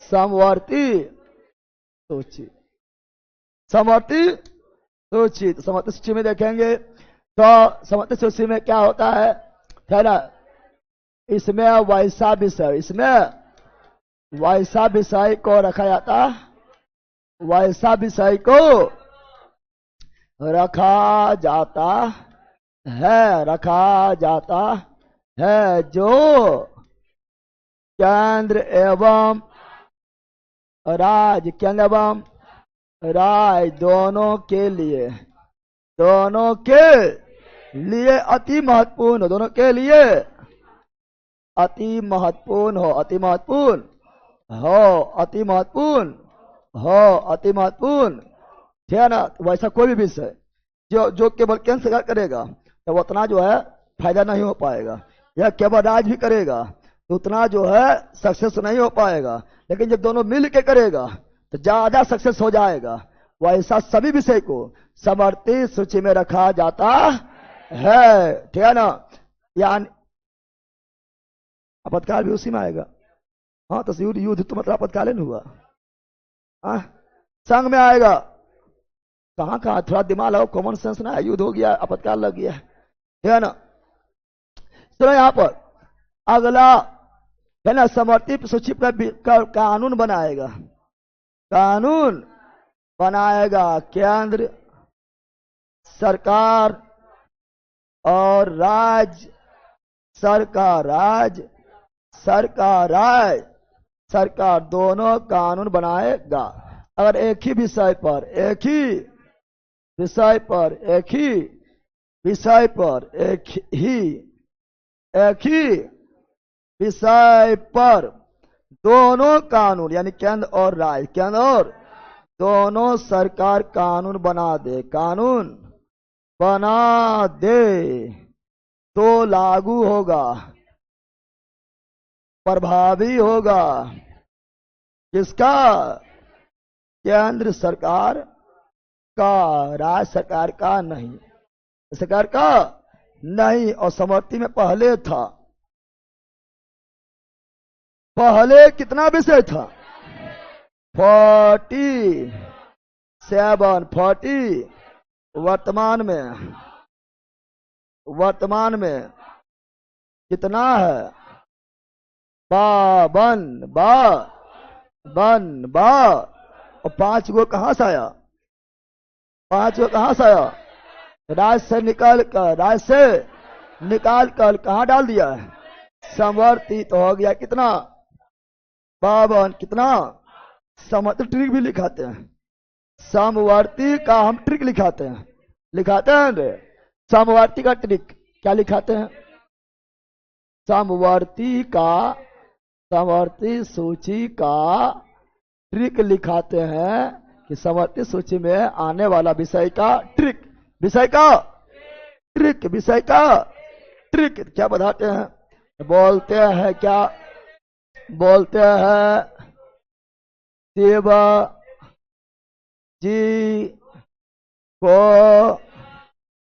समवर्ती सूची, समवर्ती सूची। तो समवर्ती सूची में देखेंगे तो समवर्ती सूची में क्या होता है ना, इसमें वैसा विषय, इसमें वैसा विषय को रखा जाता, वैसा विषय को रखा जाता है, रखा जाता है जो केंद्र एवं राज्य, केंद्र एवं राज्य दोनों के लिए, दोनों के लिए अति महत्वपूर्ण, दोनों के लिए अति महत्वपूर्ण हो, अति महत्वपूर्ण हो, अति महत्वपूर्ण हो, अति महत्वपूर्ण, ठीक है ना। वैसा कोई भी विषय जो केवल केंद्र सरकार करेगा तो उतना जो है फायदा नहीं हो पाएगा, या केवल राज्य भी करेगा तो उतना जो है सक्सेस नहीं हो पाएगा, लेकिन जब दोनों मिल के करेगा तो ज्यादा सक्सेस हो जाएगा। वैसा सभी विषय को समवर्ती सूची में रखा जाता है। ठीक है ना, यानी आपातकाल भी उसी में आएगा। हाँ तो युद्ध युद्ध तो मतलब आपातकालीन हुआ। हाँ संघ में आएगा। कहाँ कहाँ थोड़ा दिमाग लगाओ, कॉमन सेंस ना है। युद्ध हो गया, आपातकाल लग गया, ठीक है ना। चलो यहां पर अगला है ना, समवर्ती सूची पर कानून बनाएगा। कानून बनाएगा केंद्र सरकार और राज्य सरकार, राज्य सरकार, राज्य सरकार दोनों कानून बनाएगा। अगर एक ही विषय पर, एक ही विषय पर, एक ही विषय पर, एक ही विषय पर दोनों कानून यानी केंद्र और राज्य, केंद्र और दोनों सरकार कानून बना दे, कानून बना दे तो लागू होगा, प्रभावी होगा। किसका? केंद्र सरकार का, राज्य सरकार का नहीं, सरकार का नहीं। और समवर्ती में पहले था, पहले कितना विषय था? 47, 40। वर्तमान में कितना है? 52। और 5 गो कहां से आया? 5 गो कहां से आया? राज्य से निकाल कर, राज्य से निकाल कर कहां डाल दिया है? समवर्ती। तो हो गया कितना? 52। कितना? समवर्ती ट्रिक भी लिखाते हैं, समवर्ती का हम ट्रिक लिखाते हैं, लिखाते हैं समवर्ती का ट्रिक। क्या लिखाते हैं? समवर्ती का, समवर्ती सूची का ट्रिक लिखाते हैं कि समवर्ती सूची में आने वाला विषय का ट्रिक, विषय का ट्रिक, विषय का ट्रिक क्या बताते हैं? बोलते हैं क्या? बोलते हैं शिव जी को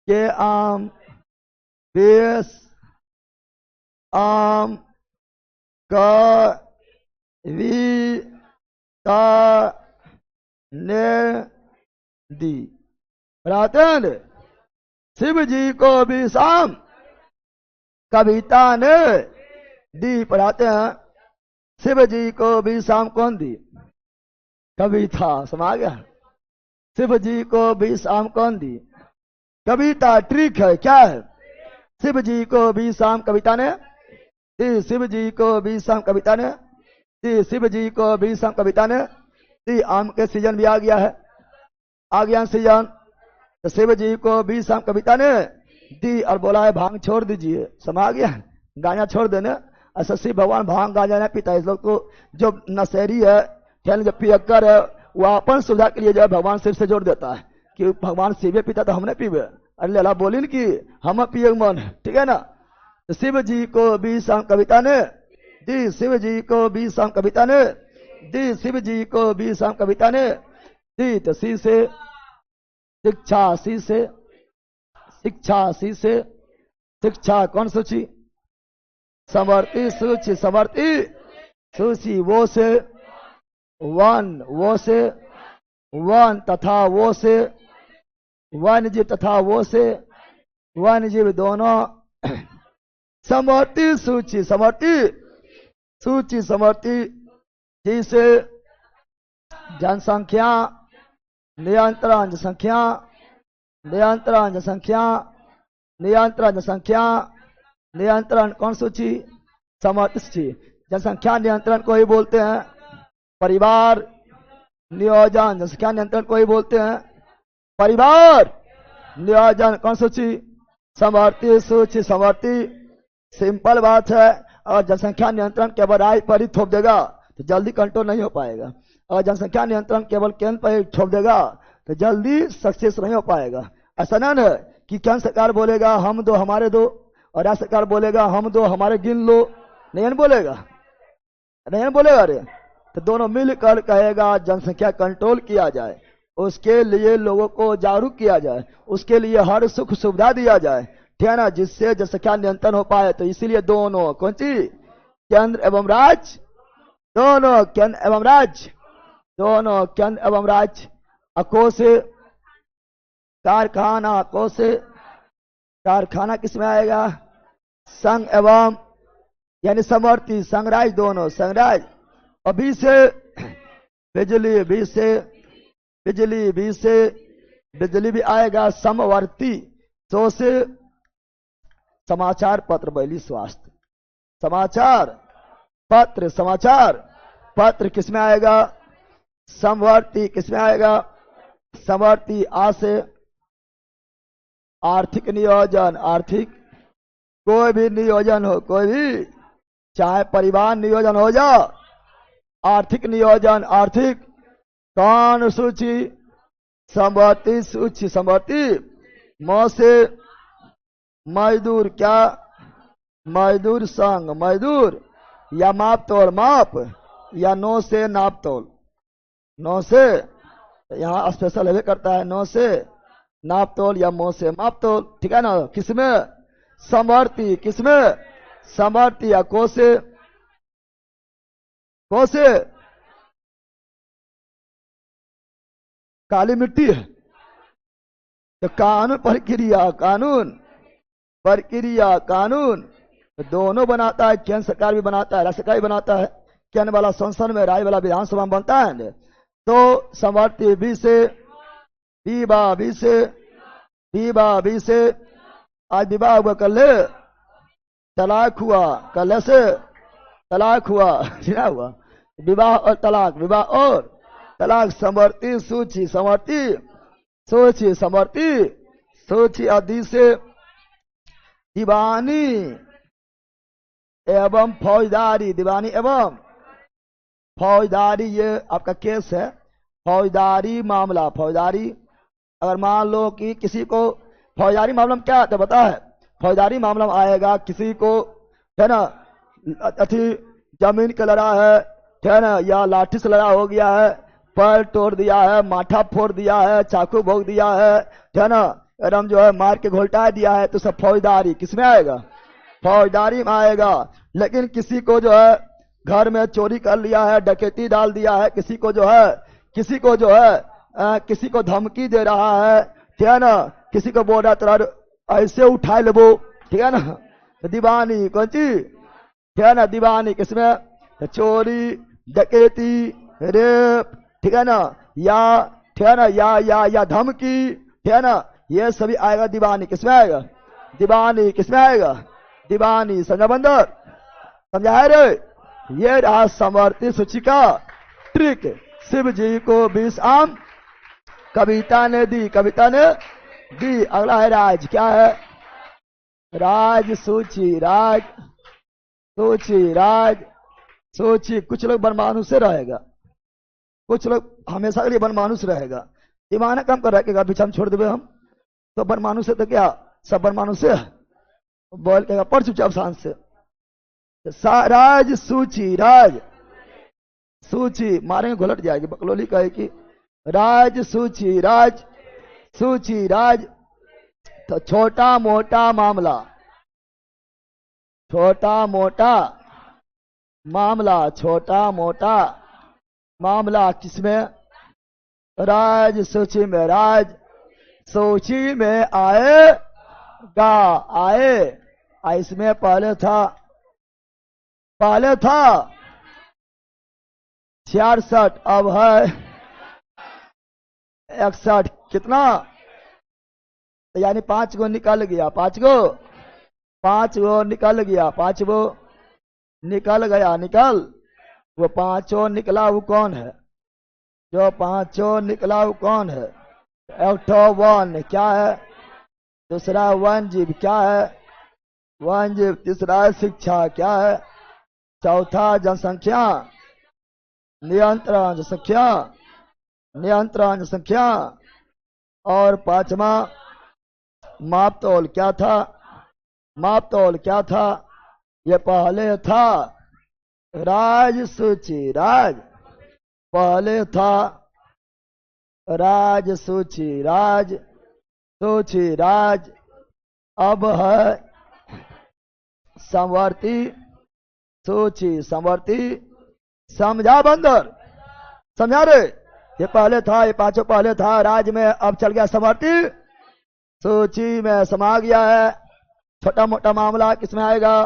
के आम बेस आम कवि का ने दी। बताते हैं शिव जी को भी शाम कविता ने दी। पढ़ाते हैं शिव जी को भी शाम कौन दी? कविता। समझ गया? शिव जी को भी शाम कौन दी? कविता। ट्रिक है, क्या है? शिव जी को भी शाम कविता ने दी, शिव जी को भी शाम कविता ने दी, शिव जी को भी शाम कविता ने दी। आम के सीजन भी आ गया है, आ गया सीजन। तो शिव जी को भी शाम कविता ने दी और बोला है भांग छोड़ दीजिए। समझ गया? गांजा छोड़ देने। ऐसा शिव भगवान भांग गांजा नहीं पीता। इस लोग को जो नशेरी है, जो पियक्कर है, वो अपन सुविधा के लिए जो है भगवान शिव से जोड़ देता है कि भगवान शिव पीता तो हम नहीं पीवे। अरे अल्लाह बोली न कि हम पिए मन, ठीक है ना। तो शिव जी को भी शाम कविता ने दी, शिव जी को भी शाम कविता ने दी, शिव जी को भी शाम कविता ने दी। तो सी से शिक्षा, सी से शिक्षा, सी से शिक्षा कौन सूची? समवर्ती सूची, समवर्ती सूची। वो से वन, वो से वन तथा वो से वन जीव तथा वो से वन जीव दोनों समवर्ती सूची, समवर्ती सूची, समवर्ती जी से जनसंख्या नियंत्रण, जनसंख्या नियंत्रण, जनसंख्या नियंत्रण, जनसंख्या नियंत्रण कौन सूची? समवर्ती सूची। जनसंख्या नियंत्रण को ही बोलते हैं परिवार नियोजन, जनसंख्या नियंत्रण को ही बोलते हैं परिवार नियोजन। कौन सूची? समवर्ती सूची, समवर्ती। सिंपल बात है। और जनसंख्या नियंत्रण केवल राज्य पर ही थोप देगा तो जल्दी कंट्रोल नहीं हो पाएगा, और जनसंख्या नियंत्रण केवल केंद्र पर ही थोप देगा तो जल्दी सक्सेस नहीं हो पाएगा। ऐसा ना है कि केंद्र सरकार बोलेगा हम दो हमारे दो, और राज्य सरकार बोलेगा हम दो हमारे गिन लो। नहीं बोलेगा, नहीं बोलेगा। अरे तो दोनों मिलकर कहेगा जनसंख्या कंट्रोल किया जाए, उसके लिए लोगों को जागरूक किया जाए, उसके लिए हर सुख सुविधा दिया जाए, ठीक है ना, जिससे जनसंख्या नियंत्रण हो पाए। तो इसीलिए दोनों कौन सी, केंद्र एवं राज्य, दोनों केंद्र एवं राज्य, दोनों केंद्र एवं राज्य को से कारखाना, को से कारखाना किसमें आएगा, संघ एवं यानी समवर्ती संघ राज्य, दोनों संघ राज्य। और बी से बिजली, बी से बिजली, बी से बिजली भी आएगा समवर्ती। सो से समाचार पत्र, बैली स्वास्थ्य, समाचार पत्र, समाचार पत्र किसमें आएगा, समवर्ती किसमें आएगा, समवर्ती। आ से आर्थिक नियोजन, आर्थिक कोई भी नियोजन हो, कोई भी, चाहे परिवार नियोजन हो जा, आर्थिक नियोजन, आर्थिक कौन सूची, समवर्ती सूची, समवर्ती। म से मजदूर, क्या मजदूर संघ, मजदूर या माप तोल, माप, या नो से नाप तोल, नो से यहाँ स्पेशल है करता है, नो से नाप तोल या मो से माप तोल, ठीक है ना। किसमें, समवर्ती, किसमें, समवर्ती। या को से, को से काली मिट्टी है तो कानून प्रक्रिया, कानून प्रक्रिया, कानून दोनों बनाता है, केंद्र सरकार भी बनाता है, राज्य सरकार भी बनाता है। केंद्र वाला संसद में, राज्य वाला विधानसभा में बनता है। तो समवर्ती बी से, विवाह, बी से विवाह, बी से आज विवाह हुआ, कल तलाक हुआ, कल से तलाक हुआ, क्या हुआ, विवाह और तलाक, विवाह और तलाक। समवर्ती सूची, समवर्ती सूची, समवर्ती सूची। आदि से दीवानी एवं फौजदारी, दीवानी एवं फौजदारी, ये आपका केस है, फौजदारी मामला, फौजदारी। अगर मान लो कि किसी को फौजदारी मामला में क्या आता है पता है, फौजदारी मामला में आएगा किसी को, है ना, अथी जमीन का लड़ा है ना, या लाठी से लड़ा हो गया है, पैर तोड़ दिया है, माथा फोड़ दिया है, चाकू भोग दिया है ना, एकदम जो है मार के घोलटा दिया है, तो सब फौजदारी किसमें आएगा, फौजदारी में आएगा। लेकिन किसी को जो है घर में चोरी कर लिया है, डकैती डाल दिया है, किसी को जो है किसी को धमकी दे रहा है, ठीक है ना, किसी को बोल रहा तेरा ऐसे उठा लेबो, ठीक है ना, दीवानी कौन सी, ठीक है ना, दीवानी किसमें, चोरी, डकैती, रेप, ठीक है ना, या ठीक है ना, या धमकी, ठीक है ना, ये सभी आएगा दीवानी, किसमें आएगा, दीवानी किसमें आएगा, दीवानी। समझा बंदर, समझा है रे। ये रहा समवर्ती सूची का ट्रिक। शिव जी को 20 आम कविता ने दी, कविता ने दी। अगला है राज, क्या है, राज सूची, राज सूची, राज सूची। कुछ लोग बनमानुष से रहेगा, कुछ लोग हमेशा के लिए बनमानुष रहेगा, ईमान कम कर रखेगा, पीछे हम छोड़ देवे हम तो बनमानुष से, तो क्या सब बनमानुष से बोल के पढ़ चुपचाप शांत से। राज सूची, राज सूची, मारेंगे घुलट जाएगी बकलोली कहे कि राज सूची, राज सूची, राज। तो छोटा मोटा मामला, छोटा मोटा मामला, छोटा मोटा मामला किसमें, राज सूची में, राज सूची में आएगा, आए। इसमें पहले था 66, अब है 61, कितना, यानी 5 गो निकल गया, 5 गो निकल गया, 5 गो निकल गया, निकल। वो 5 निकला वो कौन है, जो 5 निकला वो कौन है, एक वन क्या है, दूसरा वन जीव क्या है, वन जीव, तीसरा शिक्षा क्या है, चौथा जनसंख्या, नियंत्रण जनसंख्या, नियंत्रण जनसंख्या, और 5वां मापतोल क्या था, मापतोल क्या था, ये पहले था राज सूची, राज पहले था राज सूची, राज सूची, राज अब है समवर्ती सूची, समवर्ती। समझा बंदर, समझा रे? ये पहले था, ये पांचों पहले था राज में, अब चल गया समवर्ती सूची में, समा गया है। छोटा मोटा मामला किसमें आएगा?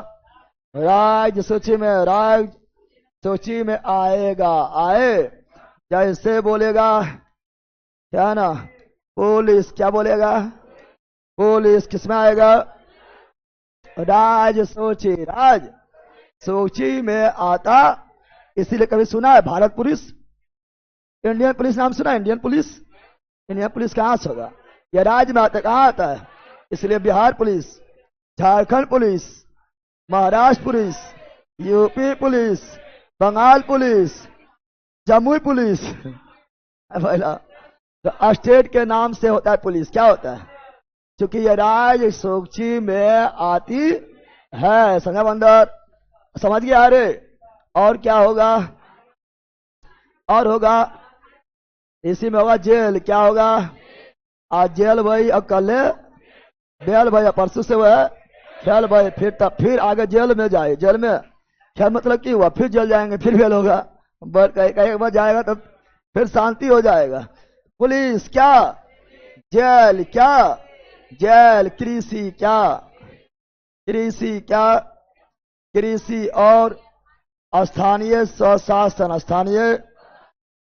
राज सूची में, राज सूची में आएगा। आए जैसे बोलेगा क्या ना, पुलिस, क्या बोलेगा? पुलिस किसमें आएगा? राज सूची, राज सूची में आता। इसीलिए कभी सुना है भारत पुलिस, इंडियन पुलिस नाम सुना है? इंडियन पुलिस, इंडियन पुलिस कहां से होगा? यह राज्य में आता, कहां आता है? इसलिए Bihar police, Jharkhand police, Maharashtra police, UP police, Bengal police, Jamui police पहला तो स्टेट के नाम से होता है पुलिस। क्या होता है? क्योंकि ये राज्य सूची में आती है। समझा बंदर? समझ गया रे? और क्या होगा? और होगा इसी में होगा जेल। क्या होगा? आज जेल भाई, अब कल बेल भाई, परसों से वह खेल भाई, फिर तब फिर आगे जेल में जाए। जेल में खेल मतलब कि हुआ, फिर जेल जाएंगे, फिर बेल होगा, कहीं बार जाएगा तब फिर शांति हो जाएगा। पुलिस क्या? जेल क्या? जेल। कृषि क्या? कृषि क्या? कृषि। और स्थानीय स्वशासन, स्थानीय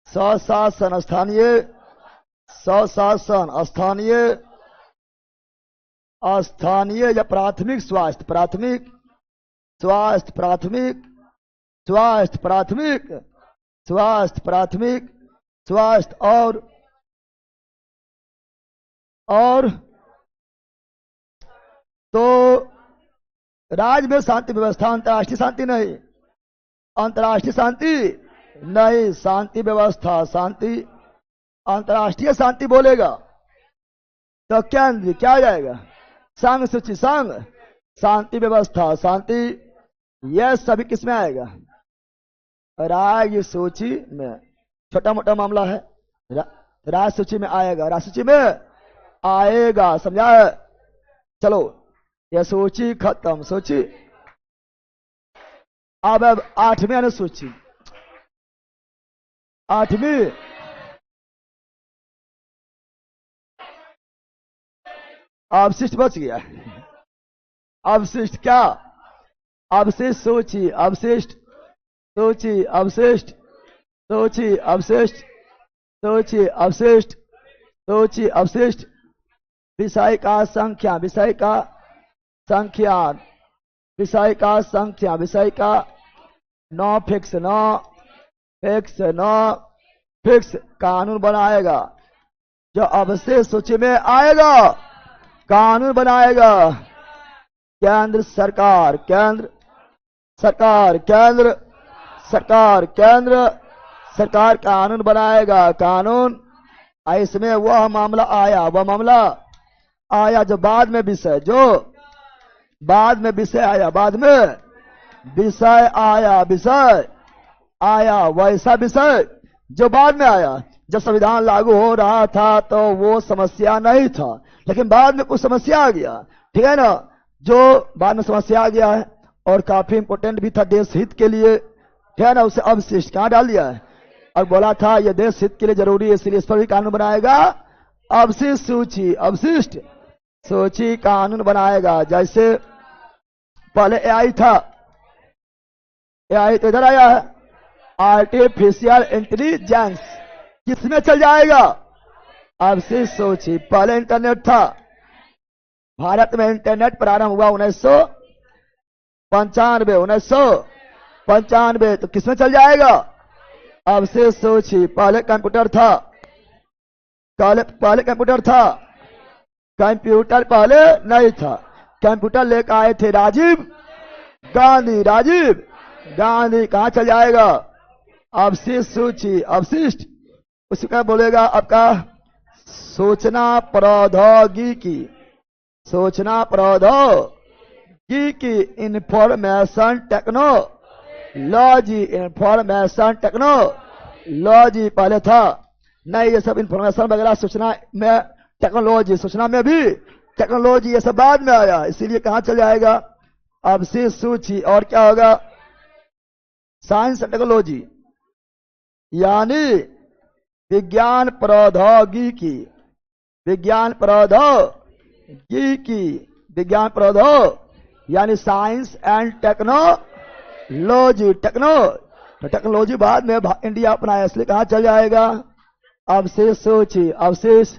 स्वशासन, स्थानीय स्वशासन, स्थानीय स्थानीय या प्राथमिक स्वास्थ्य, प्राथमिक स्वास्थ्य, प्राथमिक स्वास्थ्य, प्राथमिक स्वास्थ्य, प्राथमिक स्वास्थ्य। और तो राज्य में शांति व्यवस्था, अंतर्राष्ट्रीय शांति नहीं, अंतर्राष्ट्रीय शांति नहीं, शांति व्यवस्था, शांति। अंतर्राष्ट्रीय शांति बोलेगा तो केंद्र क्या आ जाएगा? संघ सूची, संघ, शांति व्यवस्था, शांति। यह सभी किसमें आएगा? राज्य सूची में। छोटा मोटा मामला है, राज्य सूची में आएगा, राज्य सूची में आएगा। समझा है? चलो यह सूची खत्म। सूची अब 8वीं अनुसूची, 8वीं अवशिष्ट बच गया। अवशिष्ट क्या? अवशिष्ट सूची, अवशिष्ट सूची, अवशिष्ट सूची, अवशिष्ट सूची, अवशिष्ट सूची, अवशिष्ट। विषय का संख्या, विषय का संख्या, विषय का संख्या, विषय का 9 फिक्स, 9 फिक्स, 9 फिक्स। कानून बनाएगा जो अवशिष्ट सूची में आएगा, कानून बनाएगा केंद्र सरकार, केंद्र सरकार, केंद्र सरकार, केंद्र सरकार कानून बनाएगा, कानून। इसमें वह मामला आया, वह मामला आया जो बाद में विषय, जो बाद में विषय आया, बाद में विषय आया, विषय आया, वैसा विषय जो बाद में आया। जब संविधान लागू हो रहा था तो वो समस्या नहीं था, लेकिन बाद में कुछ समस्या आ गया, ठीक है ना? जो बाद में समस्या आ गया है और काफी इंपोर्टेंट भी था देश हित के लिए, ठीक है ना? उसे अवशिष्ट कहाँ डाल दिया है और बोला था ये देश हित के लिए जरूरी है, इसलिए इस पर भी कानून बनाएगा। अवशिष्ट सूची, अवशिष्ट सूची कानून बनाएगा। जैसे पहले एआई था, एआई तो इधर आया है, आर्टिफिशियल इंटेलिजेंस किसमें चल जाएगा? अवशिष्ट सूची। पहले इंटरनेट था, भारत में इंटरनेट प्रारंभ हुआ 1995, 1995, तो किसमें चल जाएगा? अवशिष्ट सूची। पहले कंप्यूटर था, पहले कंप्यूटर था, कंप्यूटर पहले नहीं था। कंप्यूटर लेकर आए थे राजीव गांधी, राजीव गांधी। कहां चल जाएगा? अवशिष्ट सूची, अवशिष्ट। उसका बोलेगा आपका सूचना प्रौद्योगिकी, सूचना प्रौद्योगिकी, इंफॉर्मेशन टेक्नोलॉजी, इंफॉर्मेशन टेक्नोलॉजी पहले था। नहीं, ये सब इंफॉर्मेशन वगैरह सूचना में टेक्नोलॉजी, सूचना में भी टेक्नोलॉजी, ये सब बाद में आया, इसीलिए कहां चल जाएगा अवशेष सूची। और क्या होगा साइंस एंड टेक्नोलॉजी, यानी विज्ञान प्रौद्योगिकी, विज्ञान प्रौद्योगिकी, विज्ञान प्रौद्योगिकी यानी साइंस एंड टेक्नोलॉजी। टेक्नोलॉजी बाद में इंडिया अपनाया, इसलिए कहां चल जाएगा अवशेष सूची। अवशेष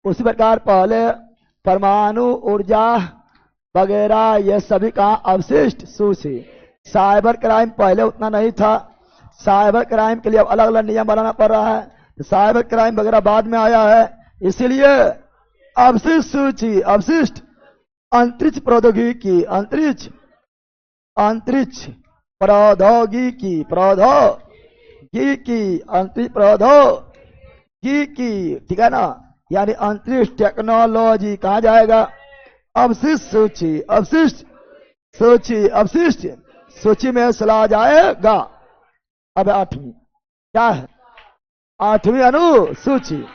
उसी प्रकार पहले परमाणु ऊर्जा वगैरह ये सभी का अवशिष्ट सूची। साइबर क्राइम पहले उतना नहीं था, साइबर क्राइम के लिए अब अलग अलग नियम बनाना पड़ रहा है, तो साइबर क्राइम वगैरह बाद में आया है, इसीलिए अवशिष्ट सूची। अवशिष्ट अंतरिक्ष प्रौद्योगिकी, अंतरिक्ष प्रौद्योगिकी, अंतरिक्ष प्रौद्योगिकी, ठीक है ना, यानी अंतरिक्ष टेक्नोलॉजी कहा जाएगा अवशिष्ट सूची। अवशिष्ट सूची, अवशिष्ट सूची में चला जाएगा। अब 8वीं क्या है, 8वीं अनुसूची,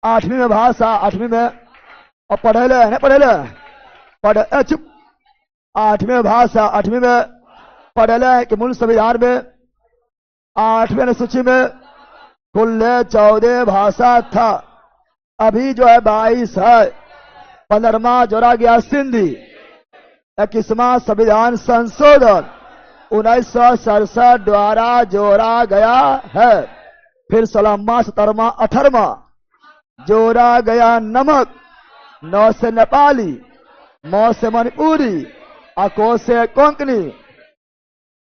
8वीं में भाषा, 8वीं में और पढ़े ले नहीं पढ़े ले पढ़े चुप, 8वीं में भाषा, 8वीं में पढ़े ले कि मूल संविधान में 8वीं अनुसूची में कुल 14 भाषा था, अभी जो है 22 है। 15वां जोड़ा गया सिंधी। 21वां संविधान संशोधन 1967 द्वारा जोड़ा गया है। फिर 16वां, 17वां, 18वां जोड़ा गया नमक, 9 से नेपाली, 9 से मणिपुरी, अको से कोंकणी।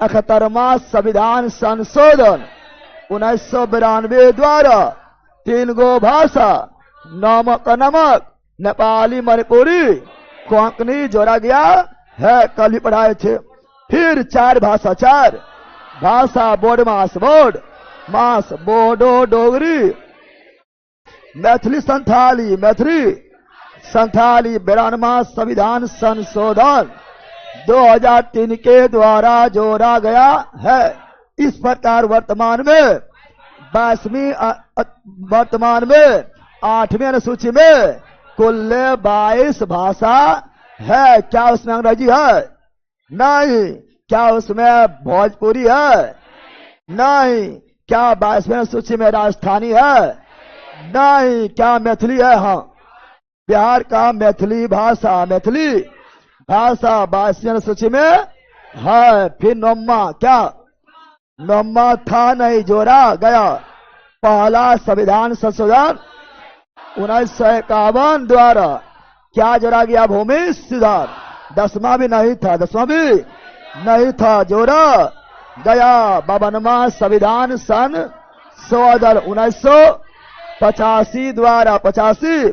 71वां संविधान संशोधन 1992 द्वारा 3 गो भाषा, नमक, नेपाली, मणिपुरी, कोंकणी जोड़ा गया है, कल भी पढ़ाए थे। फिर 4 भाषा, 4 भाषा बोर्ड मास बोडो डोगरी, मैथिली, संथाली, 92वां संविधान संशोधन 2003 के द्वारा जोड़ा गया है। इस प्रकार वर्तमान में 8वीं अनुसूची में कुल 22 भाषा है। क्या उसमें अंग्रेजी है? नहीं। क्या उसमें भोजपुरी है? नहीं। क्या 22वीं अनुसूची में राजस्थानी है? नहीं। क्या मैथिली है? हाँ, बिहार का मैथिली भाषा, 22वीं अनुसूची में है। फिर 9वां, क्या 9वां था नहीं, जोड़ा गया। पहला संविधान संशोधन 1951 द्वारा क्या जोड़ा गया? भूमि सुधार। 10वां भी नहीं था, 10वां भी नहीं था, जोड़ा गया। 52वां संविधान संशोधन 1985 द्वारा, 85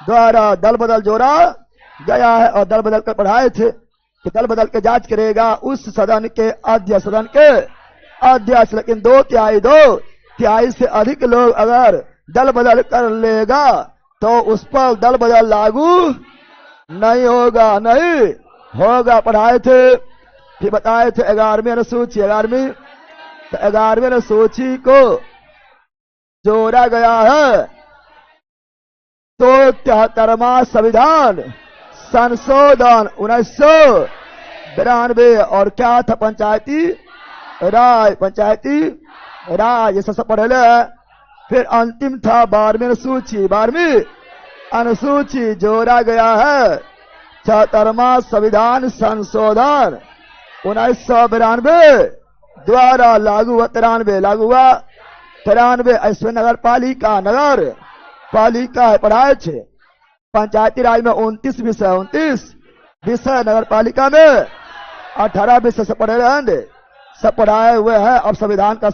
द्वारा दल बदल जोड़ा गया है। और दल बदल कर पढ़ाए थे कि दल बदल के जांच करेगा उस सदन के अध्यक्ष, लेकिन 2/3 से अधिक लोग अगर दल बदल कर लेगा तो उस पर दल बदल लागू नहीं होगा, पढ़ाए थे। फिर बताए थे 11वीं अनुसूची, 11वीं अनुसूची को जोड़ा गया है तो 73वां संविधान संशोधन 1992। और क्या था? पंचायती राज, ये सब पढ़े ले। फिर अंतिम था 12वीं अनुसूची जोड़ा गया है 76वां संविधान संशोधन 1992 द्वारा लागू हुआ। 93 ऐश्वर्य नगर पालिका है, पढ़ाए थे। पंचायती राज में 29 विषय, नगर पालिका में 18 विषय से पढ़े रहेंगे, सब पढ़ाए हुए हैं। अब संविधान का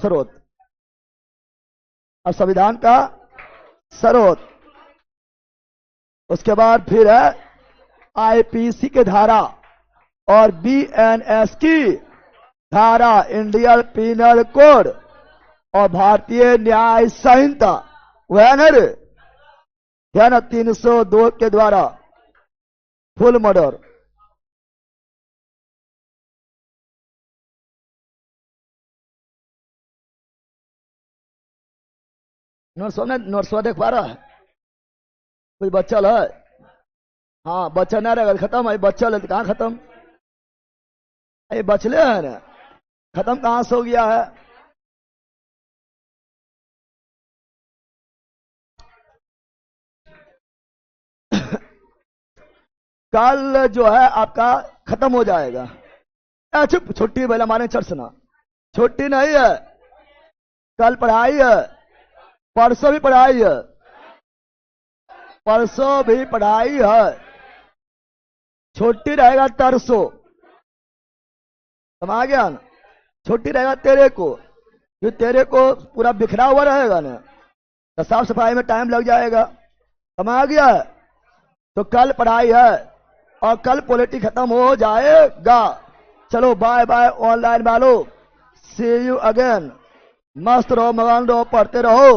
स्रोत, उसके बाद फिर है आईपीसी के धारा और बीएनएस की धारा, इंडियन पीनल कोड और भारतीय न्याय संहिता, वह न 302 के द्वारा फुल मर्डर नोट्स देख पा रहा है? कुछ बच्चल है? हाँ, बच्चा ना रहेगा तो खत्म है, बच्चल है तो कहाँ खत्म? ये बचले है ना, खत्म कहाँ से हो गया है? कल जो है आपका खत्म हो जाएगा। चुप, छुट्टी पहले हमारे चर्च ना, छुट्टी नहीं है, कल पढ़ाई है, परसों भी पढ़ाई है, परसों भी पढ़ाई है, छुट्टी रहेगा तरसों। समझ गया ना? छुट्टी रहेगा तेरे को, जो तेरे को पूरा बिखरा हुआ रहेगा ना, तो साफ सफाई में टाइम लग जाएगा। समझ गया? तो कल पढ़ाई है और कल पॉलिटिक्स खत्म हो जाएगा। चलो बाय बाय ऑनलाइन वालों, सी यू अगेन। मस्त रहो, मगन रहो, पढ़ते रहो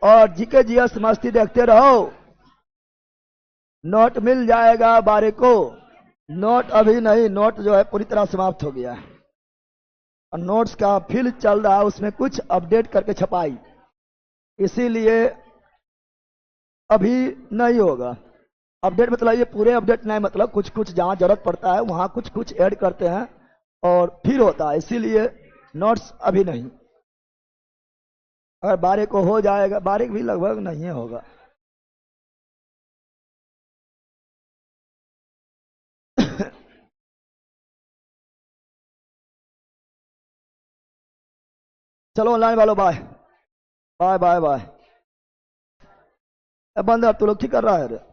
और जीके जीएस मस्ती देखते रहो। नोट मिल जाएगा बारे को, नोट अभी नहीं, नोट जो है पूरी तरह समाप्त हो गया है और नोट्स का फील्ड चल रहा है, उसमें कुछ अपडेट करके छपाई, इसीलिए अभी नहीं होगा। अपडेट मतलब ये पूरे अपडेट नहीं, मतलब कुछ कुछ जहां जरूरत पड़ता है वहां कुछ कुछ ऐड करते हैं और फिर होता है, इसीलिए नोट्स अभी नहीं। अगर बारह को हो जाएगा, बारह भी लगभग नहीं होगा। चलो ऑनलाइन वालों, बाय बाय बाय बाय। बंद है अब, तो लोग ठीक कर रहा है।